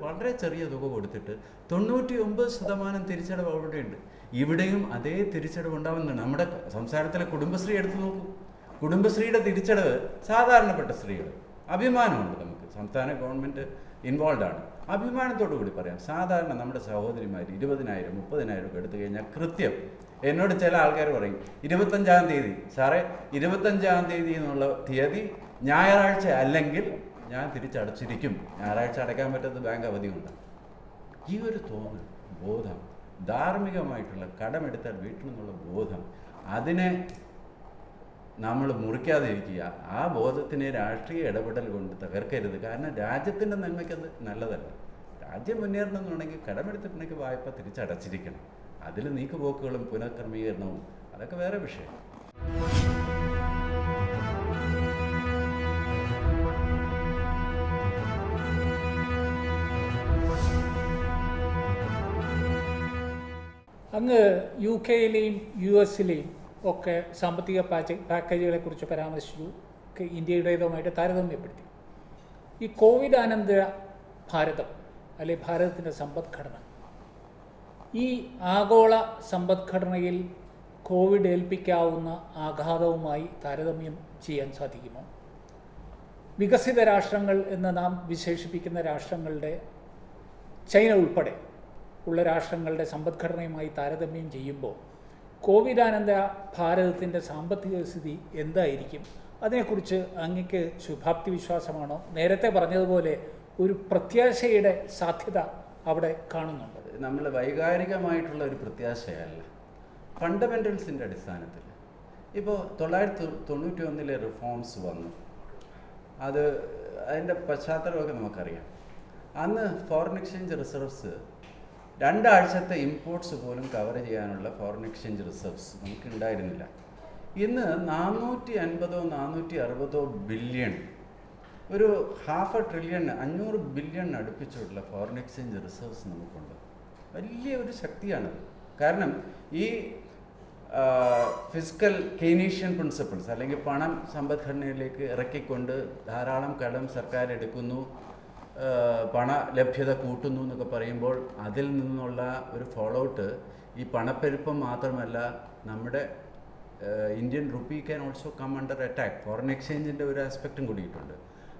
വളരെ ചെറിയ തുക കൊടുത്തിട്ട് 99% തിരിച്ചടവ് അവിടെയുണ്ട്. ഇവിടെയും അതേ തിരിച്ചടവ് ഉണ്ടാവുന്നുണ്ട്. നമ്മുടെ സംസ്ഥാനത്തിലെ കുടുംബശ്രീ എടുത്തു നോക്കൂ. കുടുംബശ്രീയുടെ തിരിച്ചടവ് സാധാരണപ്പെട്ട സ്ത്രീകൾ, അഭിമാനമുണ്ട് നമുക്ക്, സംസ്ഥാന ഗവൺമെൻറ് ഇൻവോൾവ് ആണ്, അഭിമാനത്തോടു കൂടി പറയാം. സാധാരണ നമ്മുടെ സഹോദരിമാർ 20,000 30,000 ഒക്കെ എടുത്തു കഴിഞ്ഞാൽ കൃത്യം എന്നോട് ചില ആൾക്കാർ പറയും 25-ാം തീയതി സാറേ, 25-ാം തീയതി എന്നുള്ള തീയതി ഞായറാഴ്ച അല്ലെങ്കിൽ ഞാൻ തിരിച്ചടച്ചിരിക്കും, ഞായറാഴ്ച അടയ്ക്കാൻ പറ്റാത്ത ബാങ്ക് അവധിയുണ്ട്. ഈ ഒരു തോന്നൽ, ബോധം, ധാർമ്മികമായിട്ടുള്ള കടമെടുത്താൽ വീട്ടിൽ നിന്നുള്ള ബോധം, അതിനെ നമ്മൾ മുറിക്കാതിരിക്കുക. ആ ബോധത്തിനെ രാഷ്ട്രീയ ഇടപെടൽ കൊണ്ട് തകർക്കരുത്. കാരണം രാജ്യത്തിൻ്റെ നന്മയ്ക്കത് നല്ലതല്ല. രാജ്യം മുന്നേറണമെന്നുണ്ടെങ്കിൽ കടമെടുത്തിട്ടുണ്ടെങ്കിൽ വായ്പ തിരിച്ചടച്ചിരിക്കണം. അതിൽ നീക്കുപോക്കുകളും പുനഃക്രമീകരണവും അതൊക്കെ വേറെ വിഷയം. അങ്ങ് UK യിലെയും US ലെയും ഒക്കെ സാമ്പത്തിക പാക്കേജുകളെ കുറിച്ച് പരാമർശിച്ചു, ഇന്ത്യയുടേതുമായിട്ട് താരതമ്യപ്പെടുത്തി. ഈ കോവിഡ് അനന്തര ഭാരതം അല്ലെ ഭാരതത്തിൻ്റെ സമ്പദ്ഘടന, ഈ ആഗോള സമ്പദ്ഘടനയിൽ കോവിഡ് ഏൽപ്പിക്കാവുന്ന ആഘാതവുമായി താരതമ്യം ചെയ്യാൻ സാധിക്കുമോ? വികസിത രാഷ്ട്രങ്ങൾ എന്ന് നാം വിശേഷിപ്പിക്കുന്ന രാഷ്ട്രങ്ങളുടെ, ചൈന ഉൾപ്പെടെ ഉള്ള രാഷ്ട്രങ്ങളുടെ സമ്പദ്ഘടനയുമായി താരതമ്യം ചെയ്യുമ്പോൾ കോവിഡാനന്തര ഭാരതത്തിൻ്റെ സാമ്പത്തിക സ്ഥിതി എന്തായിരിക്കും? അതിനെക്കുറിച്ച് അങ്ങക്ക് ശുഭാപ്തി വിശ്വാസമാണോ? നേരത്തെ പറഞ്ഞതുപോലെ ഒരു പ്രത്യാശയുടെ സാധ്യത അവിടെ കാണുന്നുണ്ട്? നമ്മൾ വൈകാരികമായിട്ടുള്ള ഒരു പ്രത്യാശയല്ല, ഫണ്ടമെൻ്റൽസിൻ്റെ അടിസ്ഥാനത്തിൽ. ഇപ്പോൾ 1991 റിഫോംസ് വന്നു. അതിൻ്റെ പശ്ചാത്തലമൊക്കെ നമുക്കറിയാം. അന്ന് ഫോറിൻ എക്സ്ചേഞ്ച് റിസർവ്സ് 2 ആഴ്ചത്തെ ഇമ്പോർട്ട്സ് പോലും കവർ ചെയ്യാനുള്ള ഫോറിൻ എക്സ്ചേഞ്ച് റിസർവ്സ് നമുക്ക് ഉണ്ടായിരുന്നില്ല. ഇന്ന് 450-460 ബില്യൺ, ഒരു $500 ട്രില്യൺ, 500 ബില്യൺ അടുപ്പിച്ചുള്ള ഫോറിൻ എക്സ്ചേഞ്ച് റിസർവ്സ് നമുക്കുണ്ട്. വലിയ ഒരു ശക്തിയാണത്. കാരണം ഈ ഫിസിക്കൽ കെയ്നീഷ്യൻ പ്രിൻസിപ്പിൾസ് അല്ലെങ്കിൽ പണം സമ്പദ്ഘടനയിലേക്ക് ഇറക്കിക്കൊണ്ട് ധാരാളം കടം സർക്കാർ എടുക്കുന്നു, പണ ലഭ്യത കൂട്ടുന്നു എന്നൊക്കെ പറയുമ്പോൾ അതിൽ നിന്നുള്ള ഒരു ഫോളോ ഔട്ട് ഈ പണപ്പെരുപ്പം മാത്രമല്ല, നമ്മുടെ Indian rupee can also come under attack. Foreign എക്സ്ചേഞ്ചിൻ്റെ ഒരു ആസ്പെക്റ്റും കൂടിയിട്ടുണ്ട്.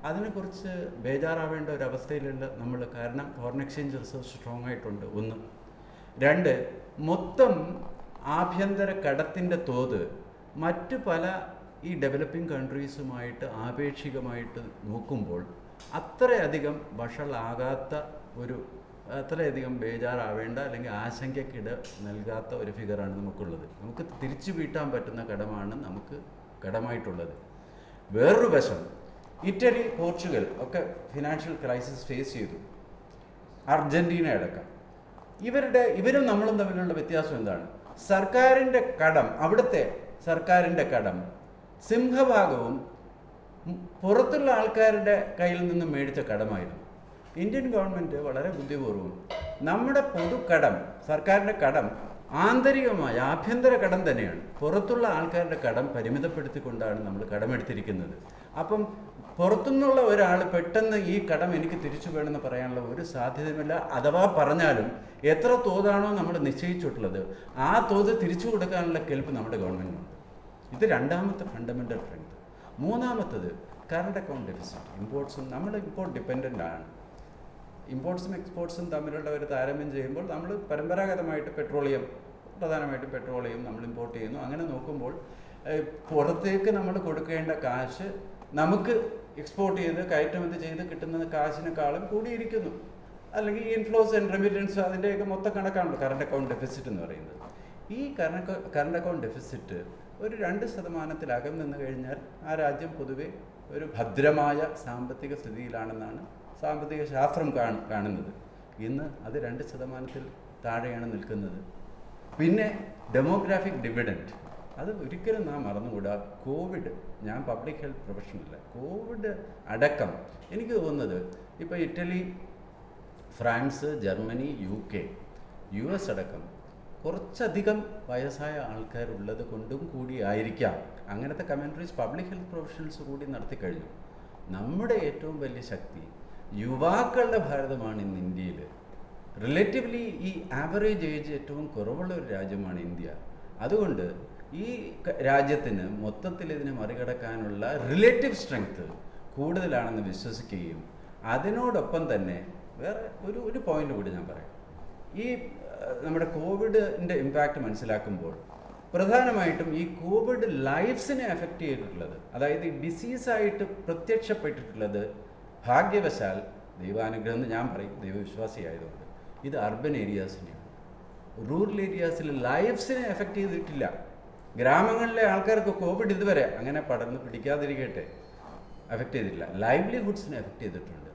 അതിനെക്കുറിച്ച് ബേജാറാവേണ്ട ഒരു അവസ്ഥയിലുള്ള നമ്മൾ. കാരണം ഫോറിൻ എക്സ്ചേഞ്ച് റിസർവ് സ്ട്രോങ് ആയിട്ടുണ്ട്, 1. 2, മൊത്തം ആഭ്യന്തര കടത്തിൻ്റെ തോത് മറ്റ് പല ഈ ഡെവലപ്പിംഗ് കൺട്രീസുമായിട്ട് ആപേക്ഷികമായിട്ട് നോക്കുമ്പോൾ അത്രയധികം വഷളാകാത്ത ഒരു, അത്രയധികം ബേജാറാവേണ്ട അല്ലെങ്കിൽ ആശങ്കയ്ക്കിട നൽകാത്ത ഒരു ഫിഗറാണ് നമുക്കുള്ളത്. നമുക്ക് തിരിച്ചു വീട്ടാൻ പറ്റുന്ന കടമാണ് നമുക്ക് കടമായിട്ടുള്ളത്. വേറൊരു വശം, ഇറ്റലി, പോർച്ചുഗൽ ഒക്കെ ഫിനാൻഷ്യൽ ക്രൈസിസ് ഫേസ് ചെയ്തു, അർജൻറ്റീന അടക്കം. ഇവരും നമ്മളും തമ്മിലുള്ള വ്യത്യാസം എന്താണ്? സർക്കാരിൻ്റെ കടം, അവിടുത്തെ സർക്കാരിൻ്റെ കടം സിംഹഭാഗവും പുറത്തുള്ള ആൾക്കാരുടെ കയ്യിൽ നിന്ന് മേടിച്ച കടമായിരുന്നു. ഇന്ത്യൻ ഗവൺമെൻറ് വളരെ ബുദ്ധിപൂർവ്വം നമ്മുടെ പൊതുക്കടം, സർക്കാരിൻ്റെ കടം ആന്തരികമായ ആഭ്യന്തര കടം തന്നെയാണ്. പുറത്തുള്ള ആൾക്കാരുടെ കടം പരിമിതപ്പെടുത്തിക്കൊണ്ടാണ് നമ്മൾ കടമെടുത്തിരിക്കുന്നത്. അപ്പം പുറത്തുനിന്നുള്ള ഒരാൾ പെട്ടെന്ന് ഈ കടം എനിക്ക് തിരിച്ചു വേണമെന്ന് പറയാനുള്ള ഒരു സാധ്യതയുമില്ല. അഥവാ പറഞ്ഞാലും എത്ര തോതാണോ നമ്മൾ നിശ്ചയിച്ചിട്ടുള്ളത് ആ തോത് തിരിച്ചു കൊടുക്കാനുള്ള കെൽപ്പ് നമ്മുടെ ഗവൺമെൻറ്റിനുണ്ട്. ഇത് രണ്ടാമത്തെ ഫണ്ടമെൻ്റൽ ട്രെൻഡ്. മൂന്നാമത്തത് കറണ്ട് അക്കൗണ്ട് ഡെഫിസിറ്റ്. ഇമ്പോർട്ട്സും നമ്മൾ ഇമ്പോർട്ട് ഡിപ്പെൻഡൻ്റ് ആണ്. ഇമ്പോർട്ട്സും എക്സ്പോർട്ട്സും തമ്മിലുള്ള ഒരു താരതമ്യം ചെയ്യുമ്പോൾ നമ്മൾ പരമ്പരാഗതമായിട്ട് പ്രധാനമായിട്ടും പെട്രോളിയം നമ്മൾ ഇമ്പോർട്ട് ചെയ്യുന്നു. അങ്ങനെ നോക്കുമ്പോൾ പുറത്തേക്ക് നമ്മൾ കൊടുക്കേണ്ട കാശ് നമുക്ക് എക്സ്പോർട്ട് ചെയ്ത് കയറ്റുമതി ചെയ്ത് കിട്ടുന്ന കാശിനേക്കാളും കൂടിയിരിക്കുന്നു. അല്ലെങ്കിൽ ഈ ഇൻഫ്ലോസ് ആൻഡ് റെമിറ്റൻസ് അതിൻ്റെയൊക്കെ മൊത്തം കണക്കാണല്ലോ കറണ്ട് അക്കൗണ്ട് ഡെഫിസിറ്റ് എന്ന് പറയുന്നത്. ഈ കറണ്ട് അക്കൗണ്ട് ഡെഫിസിറ്റ് ഒരു 2% നിന്ന് കഴിഞ്ഞാൽ ആ രാജ്യം പൊതുവെ ഒരു ഭദ്രമായ സാമ്പത്തിക സ്ഥിതിയിലാണെന്നാണ് സാമ്പത്തിക ശാസ്ത്രം കാണുന്നത്. ഇന്ന് അത് 2% താഴെയാണ് നിൽക്കുന്നത്. പിന്നെ ഡെമോഗ്രാഫിക് ഡിവിഡൻറ്റ്, അത് ഒരിക്കലും നാം മറന്നുകൂടാ. കോവിഡ്, ഞാൻ പബ്ലിക് ഹെൽത്ത് പ്രൊഫഷണല്ല, കോവിഡ് അടക്കം എനിക്ക് തോന്നുന്നത് ഇപ്പോൾ Italy, France, Germany, UK, US അടക്കം കുറച്ചധികം വയസ്സായ ആൾക്കാരുള്ളത് കൊണ്ടും കൂടി ആയിരിക്കാം അങ്ങനത്തെ കമൻട്രീസ് പബ്ലിക് ഹെൽത്ത് പ്രൊഫഷണൽസ് കൂടി നടത്തിക്കഴിഞ്ഞു. നമ്മുടെ ഏറ്റവും വലിയ ശക്തി യുവാക്കളുടെ ഭാരതമാണ് ഇന്ന് ഇന്ത്യയിൽ. റിലേറ്റീവ്ലി ഈ ആവറേജ് ഏജ് ഏറ്റവും കുറവുള്ള ഒരു രാജ്യമാണ് ഇന്ത്യ. അതുകൊണ്ട് ഈ രാജ്യത്തിന് മൊത്തത്തിൽ ഇതിനെ മറികടക്കാനുള്ള റിലേറ്റീവ് സ്ട്രെങ്ത് കൂടുതലാണെന്ന് വിശ്വസിക്കുകയും അതിനോടൊപ്പം തന്നെ വേറെ ഒരു പോയിന്റ് കൂടി ഞാൻ പറയാം. ഈ നമ്മുടെ കോവിഡിൻ്റെ ഇമ്പാക്റ്റ് മനസ്സിലാക്കുമ്പോൾ പ്രധാനമായിട്ടും ഈ കോവിഡ് ലൈഫ്സിനെ എഫക്റ്റ് ചെയ്തിട്ടുള്ളത്, അതായത് ഈ ഡിസീസായിട്ട് പ്രത്യക്ഷപ്പെട്ടിട്ടുള്ളത് ഭാഗ്യവശാൽ ദൈവാനുഗ്രഹം എന്ന് ഞാൻ പറയും, ദൈവവിശ്വാസിയായതുകൊണ്ട്, ഇത് അർബൻ ഏരിയാസിനെയാണ്. റൂറൽ ഏരിയാസിൽ ലൈഫ്സിനെ എഫക്റ്റ് ചെയ്തിട്ടില്ല. ഗ്രാമങ്ങളിലെ ആൾക്കാർക്ക് കോവിഡ് ഇതുവരെ അങ്ങനെ പടർന്ന് പിടിക്കാതിരിക്കട്ടെ എഫക്റ്റ് ചെയ്തിട്ടില്ല. ലൈവ്ലിഹുഡ്സിനെ എഫക്റ്റ് ചെയ്തിട്ടുണ്ട്.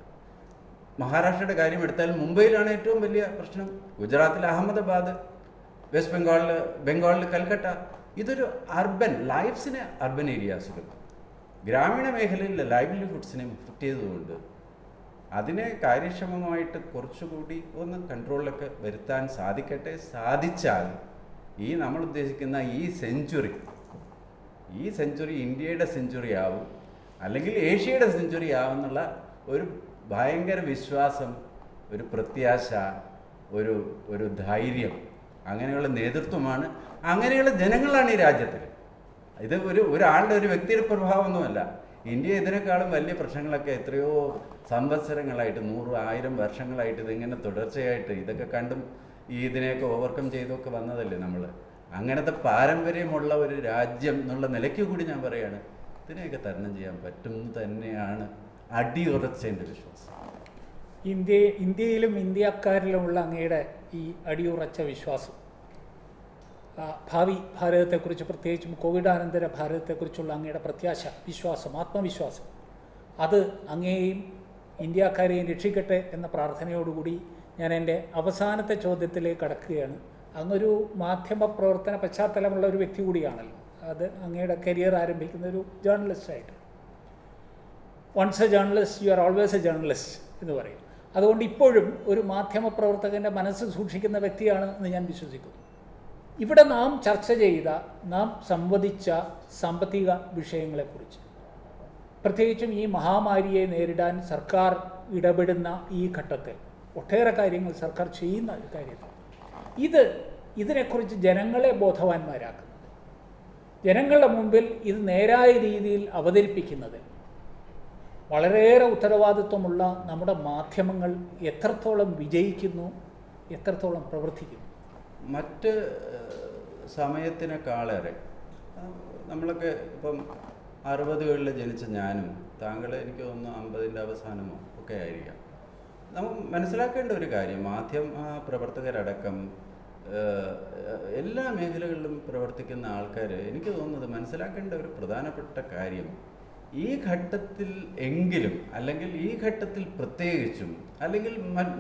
മഹാരാഷ്ട്രയുടെ കാര്യം എടുത്താൽ മുംബൈയിലാണ് ഏറ്റവും വലിയ പ്രശ്നം, ഗുജറാത്തിൽ അഹമ്മദാബാദ്, വെസ്റ്റ് ബംഗാളിൽ കൽക്കട്ട. ഇതൊരു അർബൻ ലൈഫ്സിനെ അർബൻ ഏരിയാസിലും ഗ്രാമീണ മേഖലയിലെ ലൈവ്ലിഹുഡ്സിനെ എഫക്റ്റ് ചെയ്തുകൊണ്ട് അതിനെ കാര്യക്ഷമമായിട്ട് കുറച്ചുകൂടി ഒന്ന് കൺട്രോളിലൊക്കെ വരുത്താൻ സാധിക്കട്ടെ. സാധിച്ചാൽ ഈ നമ്മൾ ഉദ്ദേശിക്കുന്ന ഈ സെഞ്ചുറി ഇന്ത്യയുടെ സെഞ്ചുറി ആവും, അല്ലെങ്കിൽ ഏഷ്യയുടെ സെഞ്ചുറി ആവും എന്നുള്ള ഒരു ഭയങ്കര വിശ്വാസം, ഒരു പ്രത്യാശ, ഒരു ധൈര്യം, അങ്ങനെയുള്ള നേതൃത്വമാണ്, അങ്ങനെയുള്ള ജനങ്ങളാണ് ഈ രാജ്യത്തിൽ. ഇത് ഒരാളുടെ ഒരു വ്യക്തിയുടെ പ്രഭാവമൊന്നുമല്ല. ഇന്ത്യ ഇതിനേക്കാളും വലിയ പ്രശ്നങ്ങളൊക്കെ എത്രയോ സംവത്സരങ്ങളായിട്ട് 100-1000 വർഷങ്ങളായിട്ട് ഇതിങ്ങനെ തുടർച്ചയായിട്ട് ഇതൊക്കെ കണ്ടും ഇതിനെയൊക്കെ ഓവർകം ചെയ്തൊക്കെ വന്നതല്ലേ നമ്മൾ. അങ്ങനത്തെ പാരമ്പര്യമുള്ള ഒരു രാജ്യം എന്നുള്ള നിലയ്ക്ക് കൂടി ഞാൻ പറയുകയാണ്, ഇതിനെയൊക്കെ തരണം ചെയ്യാൻ പറ്റും തന്നെയാണ് അടിയുറച്ചതിൻ്റെ വിശ്വാസം. ഇന്ത്യയിലും ഇന്ത്യക്കാരിലുമുള്ള അങ്ങയുടെ ഈ അടിയുറച്ച വിശ്വാസം, ഭാവി ഭാരതത്തെക്കുറിച്ച്, പ്രത്യേകിച്ചും കോവിഡാനന്തര ഭാരതത്തെക്കുറിച്ചുള്ള അങ്ങയുടെ പ്രത്യാശ, വിശ്വാസം, ആത്മവിശ്വാസം, അത് അങ്ങയെയും ഇന്ത്യക്കാരെയും രക്ഷിക്കട്ടെ എന്ന പ്രാർത്ഥനയോടുകൂടി ഞാൻ എൻ്റെ അവസാനത്തെ ചോദ്യത്തിലേക്ക് കടക്കുകയാണ്. അങ്ങൊരു മാധ്യമ പ്രവർത്തന പശ്ചാത്തലമുള്ള ഒരു വ്യക്തി കൂടിയാണല്ലോ. അത് അങ്ങയുടെ കരിയർ ആരംഭിക്കുന്ന ഒരു ജേർണലിസ്റ്റായിട്ട്. Once a journalist you are always a journalist എന്ന് പറയും. അതുകൊണ്ട് ഇപ്പോഴും ഒരു മാധ്യമ പ്രവർത്തകൻ്റെ മനസ്സ് സൂക്ഷിക്കുന്ന വ്യക്തിയാണ് എന്ന് ഞാൻ വിശ്വസിക്കുന്നു. ഇവിടെ നാം ചർച്ച ചെയ്ത, നാം സംവദിച്ച സാമ്പത്തിക വിഷയങ്ങളെക്കുറിച്ച്, പ്രത്യേകിച്ചും ഈ മഹാമാരിയെ നേരിടാൻ സർക്കാർ ഇടപെടുന്ന ഈ ഘട്ടത്തിൽ ഒട്ടേറെ കാര്യങ്ങൾ സർക്കാർ ചെയ്യുന്ന ഒരു കാര്യത്തിൽ ഇതിനെക്കുറിച്ച് ജനങ്ങളെ ബോധവാന്മാരാക്കുന്നത്, ജനങ്ങളുടെ മുമ്പിൽ ഇത് നേരായ രീതിയിൽ അവതരിപ്പിക്കുന്നത് വളരെയേറെ ഉത്തരവാദിത്വമുള്ള നമ്മുടെ മാധ്യമങ്ങൾ എത്രത്തോളം വിജയിക്കുന്നു, എത്രത്തോളം പ്രവർത്തിക്കുന്നു? മറ്റ് സമയത്തിനേക്കാളേറെ നമ്മളൊക്കെ ഇപ്പം 60കളിൽ ജനിച്ച ഞാനും താങ്കൾ എനിക്ക് തോന്നുന്നു 50ൻ്റെ അവസാനമോ ഒക്കെ ആയിരിക്കാം. നമുക്ക് മനസ്സിലാക്കേണ്ട ഒരു കാര്യം, മാധ്യമ പ്രവർത്തകരടക്കം എല്ലാ മേഖലകളിലും പ്രവർത്തിക്കുന്ന ആൾക്കാർ, എനിക്ക് തോന്നുന്നത് മനസ്സിലാക്കേണ്ട ഒരു പ്രധാനപ്പെട്ട കാര്യം, ഈ ഘട്ടത്തിൽ എങ്കിലും, അല്ലെങ്കിൽ ഈ ഘട്ടത്തിൽ പ്രത്യേകിച്ചും, അല്ലെങ്കിൽ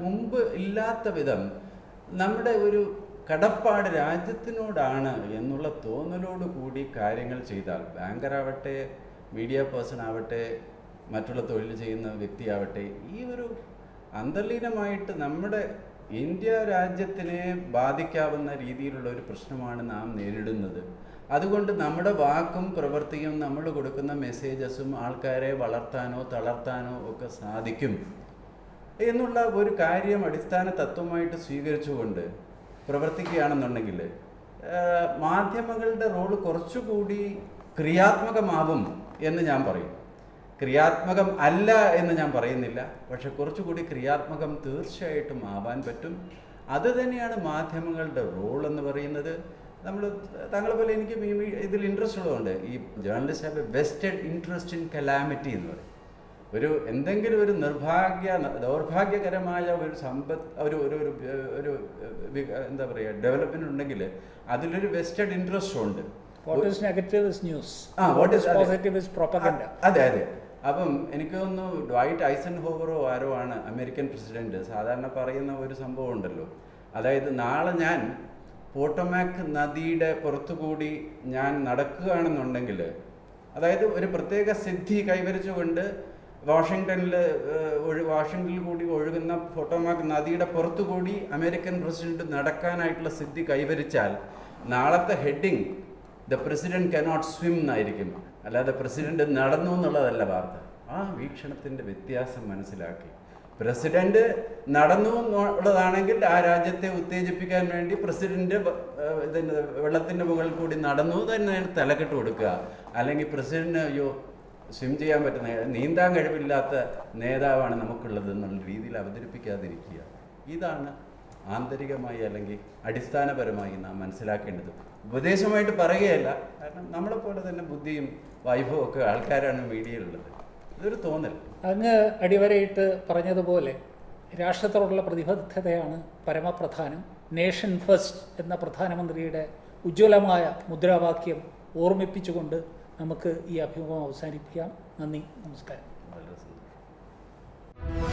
മുമ്പ് ഇല്ലാത്ത വിധം നമ്മുടെ ഒരു കടപ്പാട് രാജ്യത്തിനോടാണ് എന്നുള്ള തോന്നലോട് കൂടി കാര്യങ്ങൾ ചെയ്താൽ, ബാങ്കറാവട്ടെ, മീഡിയ പേഴ്സൺ ആവട്ടെ, മറ്റുള്ള തൊഴിൽ ചെയ്യുന്ന വ്യക്തിയാവട്ടെ, ഈ ഒരു അന്തർലീനമായിട്ട് നമ്മുടെ ഇന്ത്യ രാജ്യത്തിനെ ബാധിക്കാവുന്ന രീതിയിലുള്ള ഒരു പ്രശ്നമാണ് നാം നേരിടുന്നത്. അതുകൊണ്ട് നമ്മുടെ വാക്കും പ്രവൃത്തിയും നമ്മൾ കൊടുക്കുന്ന മെസ്സേജസും ആൾക്കാരെ വളർത്താനോ തളർത്താനോ ഒക്കെ സാധിക്കും എന്നുള്ള ഒരു കാര്യം അടിസ്ഥാന തത്വമായിട്ട് സ്വീകരിച്ചുകൊണ്ട് പ്രവർത്തിക്കുകയാണെന്നുണ്ടെങ്കിൽ മാധ്യമങ്ങളുടെ റോള് കുറച്ചുകൂടി ക്രിയാത്മകമാവും എന്ന് ഞാൻ പറയും. ക്രിയാത്മകം അല്ല എന്ന് ഞാൻ പറയുന്നില്ല, പക്ഷെ കുറച്ചുകൂടി ക്രിയാത്മകം തീർച്ചയായിട്ടും ആവാൻ പറ്റും. അത് തന്നെയാണ് മാധ്യമങ്ങളുടെ റോൾ എന്ന് പറയുന്നത്. നമ്മൾ താങ്കളെ പോലെ എനിക്ക് ഇതിൽ ഇൻട്രസ്റ്റ് ഉള്ളതുകൊണ്ട്, ഈ journalist have A vested interest in calamity എന്ന് പറയും. എന്തെങ്കിലും ഒരു ദൗർഭാഗ്യകരമായ ഒരു എന്താ പറയുക ഡെവലപ്മെന്റ് ഉണ്ടെങ്കിൽ അതിലൊരു വെസ്റ്റഡ് ഇൻട്രസ്റ്റ് ഉണ്ട്. അതെ. അപ്പം എനിക്ക് തോന്നുന്നു ഡ്വൈറ്റ് ഐസൻഹോവറോ ആരോ ആണ് അമേരിക്കൻ പ്രസിഡന്റ് സാധാരണ പറയുന്ന ഒരു സംഭവം ഉണ്ടല്ലോ, അതായത് നാളെ ഞാൻ പോട്ടോമാക് നദിയുടെ പുറത്തുകൂടി ഞാൻ നടക്കുകയാണെന്നുണ്ടെങ്കിൽ, അതായത് ഒരു പ്രത്യേക സിദ്ധി കൈവരിച്ചുകൊണ്ട് വാഷിങ്ടണിൽ കൂടി ഒഴുകുന്ന പോട്ടോമാക് നദിയുടെ പുറത്തുകൂടി അമേരിക്കൻ പ്രസിഡന്റ് നടക്കാനായിട്ടുള്ള സിദ്ധി കൈവരിച്ചാൽ നാളത്തെ heading the president cannot swim എന്നായിരിക്കും, അല്ലാതെ പ്രസിഡന്റ് നടന്നു എന്നുള്ളതല്ല വാർത്ത. ആ വീക്ഷണത്തിൻ്റെ വ്യത്യാസം മനസ്സിലാക്കി പ്രസിഡന്റ് നടന്നു എന്നുള്ളതാണെങ്കിൽ ആ രാജ്യത്തെ ഉത്തേജിപ്പിക്കാൻ വേണ്ടി പ്രസിഡന്റ് വെള്ളത്തിൻ്റെ മുകളിൽ കൂടി നടന്നു തന്നെ തലക്കെട്ട് കൊടുക്കുക, അല്ലെങ്കിൽ പ്രസിഡന്റിന് അയ്യോ സ്വിം ചെയ്യാൻ പറ്റുന്ന നീന്താൻ കഴിവില്ലാത്ത നേതാവാണ് നമുക്കുള്ളത് എന്നുള്ള രീതിയിൽ അവതരിപ്പിക്കാതിരിക്കുക. ഇതാണ് ആന്തരികമായി അല്ലെങ്കിൽ അടിസ്ഥാനപരമായി നാം മനസ്സിലാക്കേണ്ടത്. ഉപദേശമായിട്ട് പറയുകയല്ല, കാരണം നമ്മളെപ്പോലെ തന്നെ ബുദ്ധിയും വൈഭവവും ഒക്കെ ആൾക്കാരാണ് മീഡിയയിലുള്ളത്. ഇതൊരു തോന്നൽ. അങ്ങ് അടിവരയിട്ട് പറഞ്ഞതുപോലെ രാഷ്ട്രത്തോടുള്ള പ്രതിബദ്ധതയാണ് പരമപ്രധാനം. നേഷൻ ഫസ്റ്റ് എന്ന പ്രധാനമന്ത്രിയുടെ ഉജ്ജ്വലമായ മുദ്രാവാക്യം ഓർമ്മിപ്പിച്ചുകൊണ്ട് നമുക്ക് ഈ അഭിമുഖം അവസാനിപ്പിക്കാം. നന്ദി, നമസ്കാരം. വളരെ സന്തോഷം.